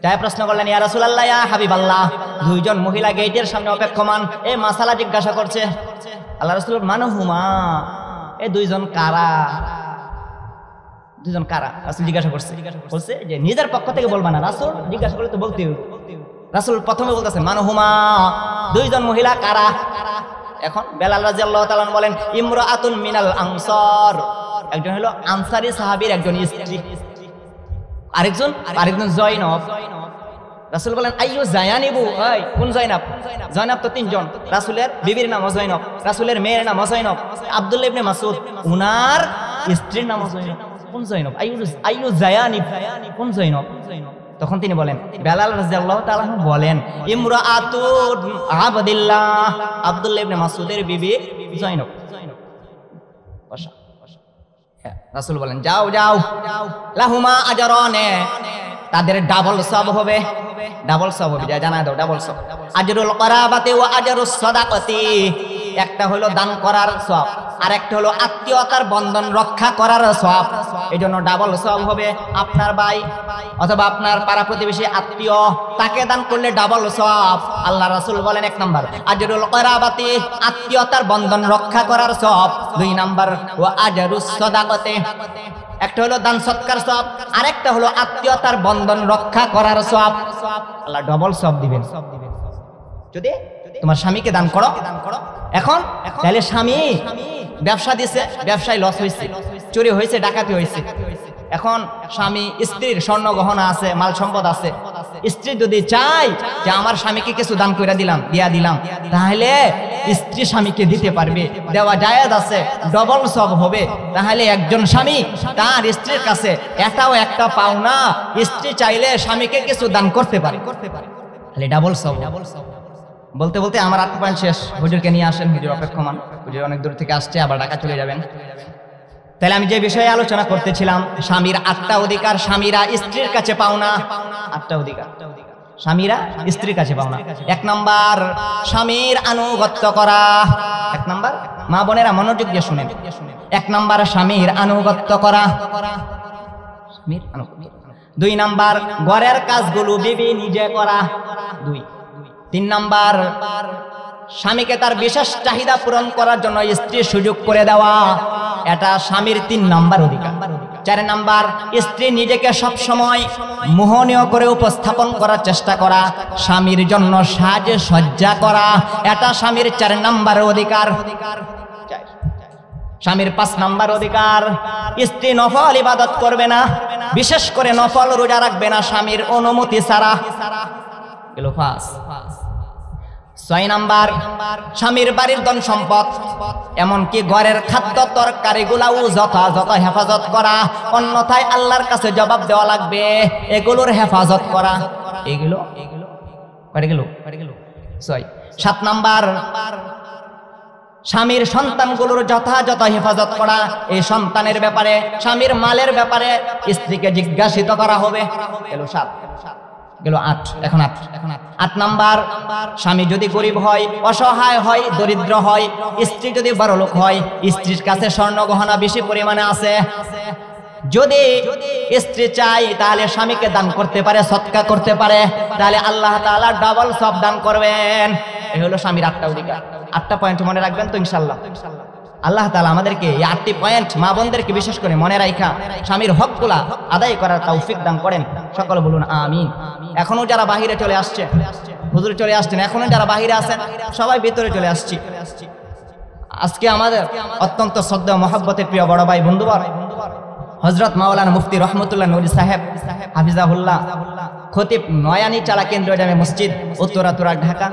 Speaker 1: তাই প্রশ্ন করলেন, ইয়া রাসূলুল্লাহ, ইয়া হাবিবাল্লাহ, দুইজন মহিলা গেটের সামনে অপেক্ষমান, এই মাসালা জিজ্ঞাসা করছে। আল্লাহ রাসূল, মানহুমা, এই দুইজন কারা, দুইজন কারা? রাসূল জিজ্ঞাসা করছে, বলছে যে নিজের পক্ষ থেকে বলবা না, রাসূল জিজ্ঞাসা করলে তো বলতেই হবে। রাসূল প্রথমে বলতেছে মানহুমা, দুইজন মহিলা কারা? এখন বেলাল রাদিয়াল্লাহু তাআলা বলেন, ইমরাআতুন মিনাল আনসার, একজন হলো আনসারী সাহাবীর একজন স্ত্রী, আরেকজন জয়নব। রাসূল বলেন, আইয়ু জায়ানিবু, এই কোন জয়নব? জয়নব তো তিনজন, রাসূলের বিবির নাম জয়নব, রাসূলের মেয়ের নাম জয়নব, আব্দুল্লাহ ইবনে মাসউদ উনার স্ত্রীর নাম জয়নব। কোন জয়নব? আইয়ু জায়ানিব, কোন জয়নব? তখন তিনি বলেন, বেলাল রাদিয়াল্লাহু তাআলা বলেন, ইমরাআতুন আবদুল্লাহ, আব্দুল্লাহ ইবনে মাসউদের বিবি জয়নব। রাসূল বলেন, যাও লাহুমা আজরানে, তাদের ডাবল সওয়াব হবে, ডাবল সওয়াব হবে, যা জানা দাও, ডাবল সওয়াব। আজরুল করাবাতি ওয়া আজরুস সাদাকাতি, একটা হলো দান করার সওয়াব, আর একটা হলো আত্মীয়তার বন্ধন রক্ষা করার সওয়াব, এজন্য ডাবল সওয়াব হবে। আপনার ভাই অথবা আপনার পাড়া প্রতিবেশী আত্মীয়, তাকে দান করলে ডাবল সওয়াব। আল্লাহ রাসূল বলেন, এক নাম্বার আজরুল করাবাতি, আত্মীয়তার বন্ধন রক্ষা করার সওয়াব, দুই নাম্বার ওয়া আজরুস সাদাকাতি, একটা হলো দান সৎকার সওয়াব, আর একটা হলো আত্মীয়তার বন্ধন রক্ষা করার সওয়াব। আল্লাহ ডাবল সওয়াব দিবেন যদি তোমার স্বামীকে দান করো। এখন তাহলে স্বামী ব্যবসা দিছে, ব্যবসায় লস হয়েছে, চুরি হয়েছে, ডাকাতি হয়েছে, এখন স্বামী স্ত্রীর স্বর্ণ গহনা আছে, মাল সম্পদ আছে, স্ত্রী যদি চায় যে আমার স্বামীকে কিছু দান করে দিয়া দিলাম, তাহলে স্ত্রী স্বামীকে দিতে পারবে, দেওয়া জায়েজ আছে, ডবল সওয়াব হবে। তাহলে একজন স্বামী তার স্ত্রীর কাছে এটাও একটা পাওনা, স্ত্রী চাইলে স্বামীকে কিছু দান করতে পারে, তাহলে ডাবল সওয়াব। বলতে বলতে আমার 8 পয়েন্ট শেষ। হুজুরকে নিয়ে আসেন, হুজুর অপেক্ষমান, হুজুর অনেক দূর থেকে আসছে, আবার ঢাকা চলে যাবেন। তাহলে আমি যে বিষয়ে আলোচনা করতেছিলাম, স্বামীর 8টা অধিকার স্বামীরা স্ত্রীর কাছে পাও না। 8টা অধিকার স্বামীরা স্ত্রীর কাছে পাও না। 1 নাম্বার, স্বামীর আনুগত্য করা। 1 নাম্বার, মা বোনেরা মনোযোগ দিয়ে শুনেন। 1 নাম্বার, স্বামীর আনুগত্য করা। 2 নাম্বার, ঘরের কাজগুলো বিবি নিজে করা। 2। 3 নাম্বার, স্বামীকে তার বিশেষ চাহিদা পূরণ করার জন্য স্ত্রী সুযোগ করে দেওয়া। এটা স্বামীর 3 নাম্বার অধিকার। 4 নাম্বার, স্ত্রী নিজেকে সব সময় মোহনীয় করে উপস্থাপন করার চেষ্টা করা, স্বামীর জন্য সাজ সজ্জা করা। এটা স্বামীর 4 নাম্বার অধিকার। স্বামীর 5 নাম্বার অধিকার, স্ত্রী নফল ইবাদত করবে না, বিশেষ করে নফল রোজা রাখবে না স্বামীর অনুমতি ছাড়া। গেল 5। 6 নাম্বার, স্বামীর বাড়ির ধন সম্পদ, এমনকি ঘরের খাদ্য তরকারিগুলাও যথাযথ হেফাজত করা, অন্যথায় আল্লাহর কাছে জবাব দেওয়া লাগবে। এগুলোর হেফাজত করা। এগুলো 6। 7 নাম্বার, স্বামীর সন্তানগুলোর যথাযথ হেফাজত করা। এই সন্তানের ব্যাপারে, স্বামীর মালের ব্যাপারে স্ত্রীকে জিজ্ঞাসিত করা হবে। গেল 7। গেল 8। এখন 8 নাম্বার, স্বামী যদি গরিব হয়, অসহায় হয়, দরিদ্র হয়, স্ত্রী যদি বড়লোক হয়, স্ত্রীর কাছে স্বর্ণ গহনা বেশি পরিমাণে আছে, যদি স্ত্রী চাই তাহলে স্বামীকে দান করতে পারে, সদকা করতে পারে, তাহলে আল্লাহ তাআলা ডাবল সব দান করবেন। এই হলো স্বামীর 8টা অধিকার। 8টা পয়েন্ট মনে রাখবেন তো ইনশাআল্লাহ। আল্লাহ তাআলা আমাদেরকে এই 8টি পয়েন্ট, মা বোনদেরকে বিশেষ করে মনে রাখা স্বামীর হকগুলা আদায় করার তৌফিক দান করেন। সকলে বলুন আমিন। এখনো যারা বাহিরে চলে আসছে, হুজুর চলে আসছেন, এখনো যারা বাহিরে আছেন সবাই ভিতরে চলে আসছি। আজকে আমাদের অত্যন্ত শ্রদ্ধা মহব্বতের প্রিয় বড় ভাই বন্ধুবর হযরত মাওলানা মুফতি রহমতুল্লাহ নূরী সাহেব হাফিজাহুল্লাহ, খতিব নয়ানী চালা কেন্দ্রীয় জামে মসজিদ, উত্তরা তুরাগ, ঢাকা।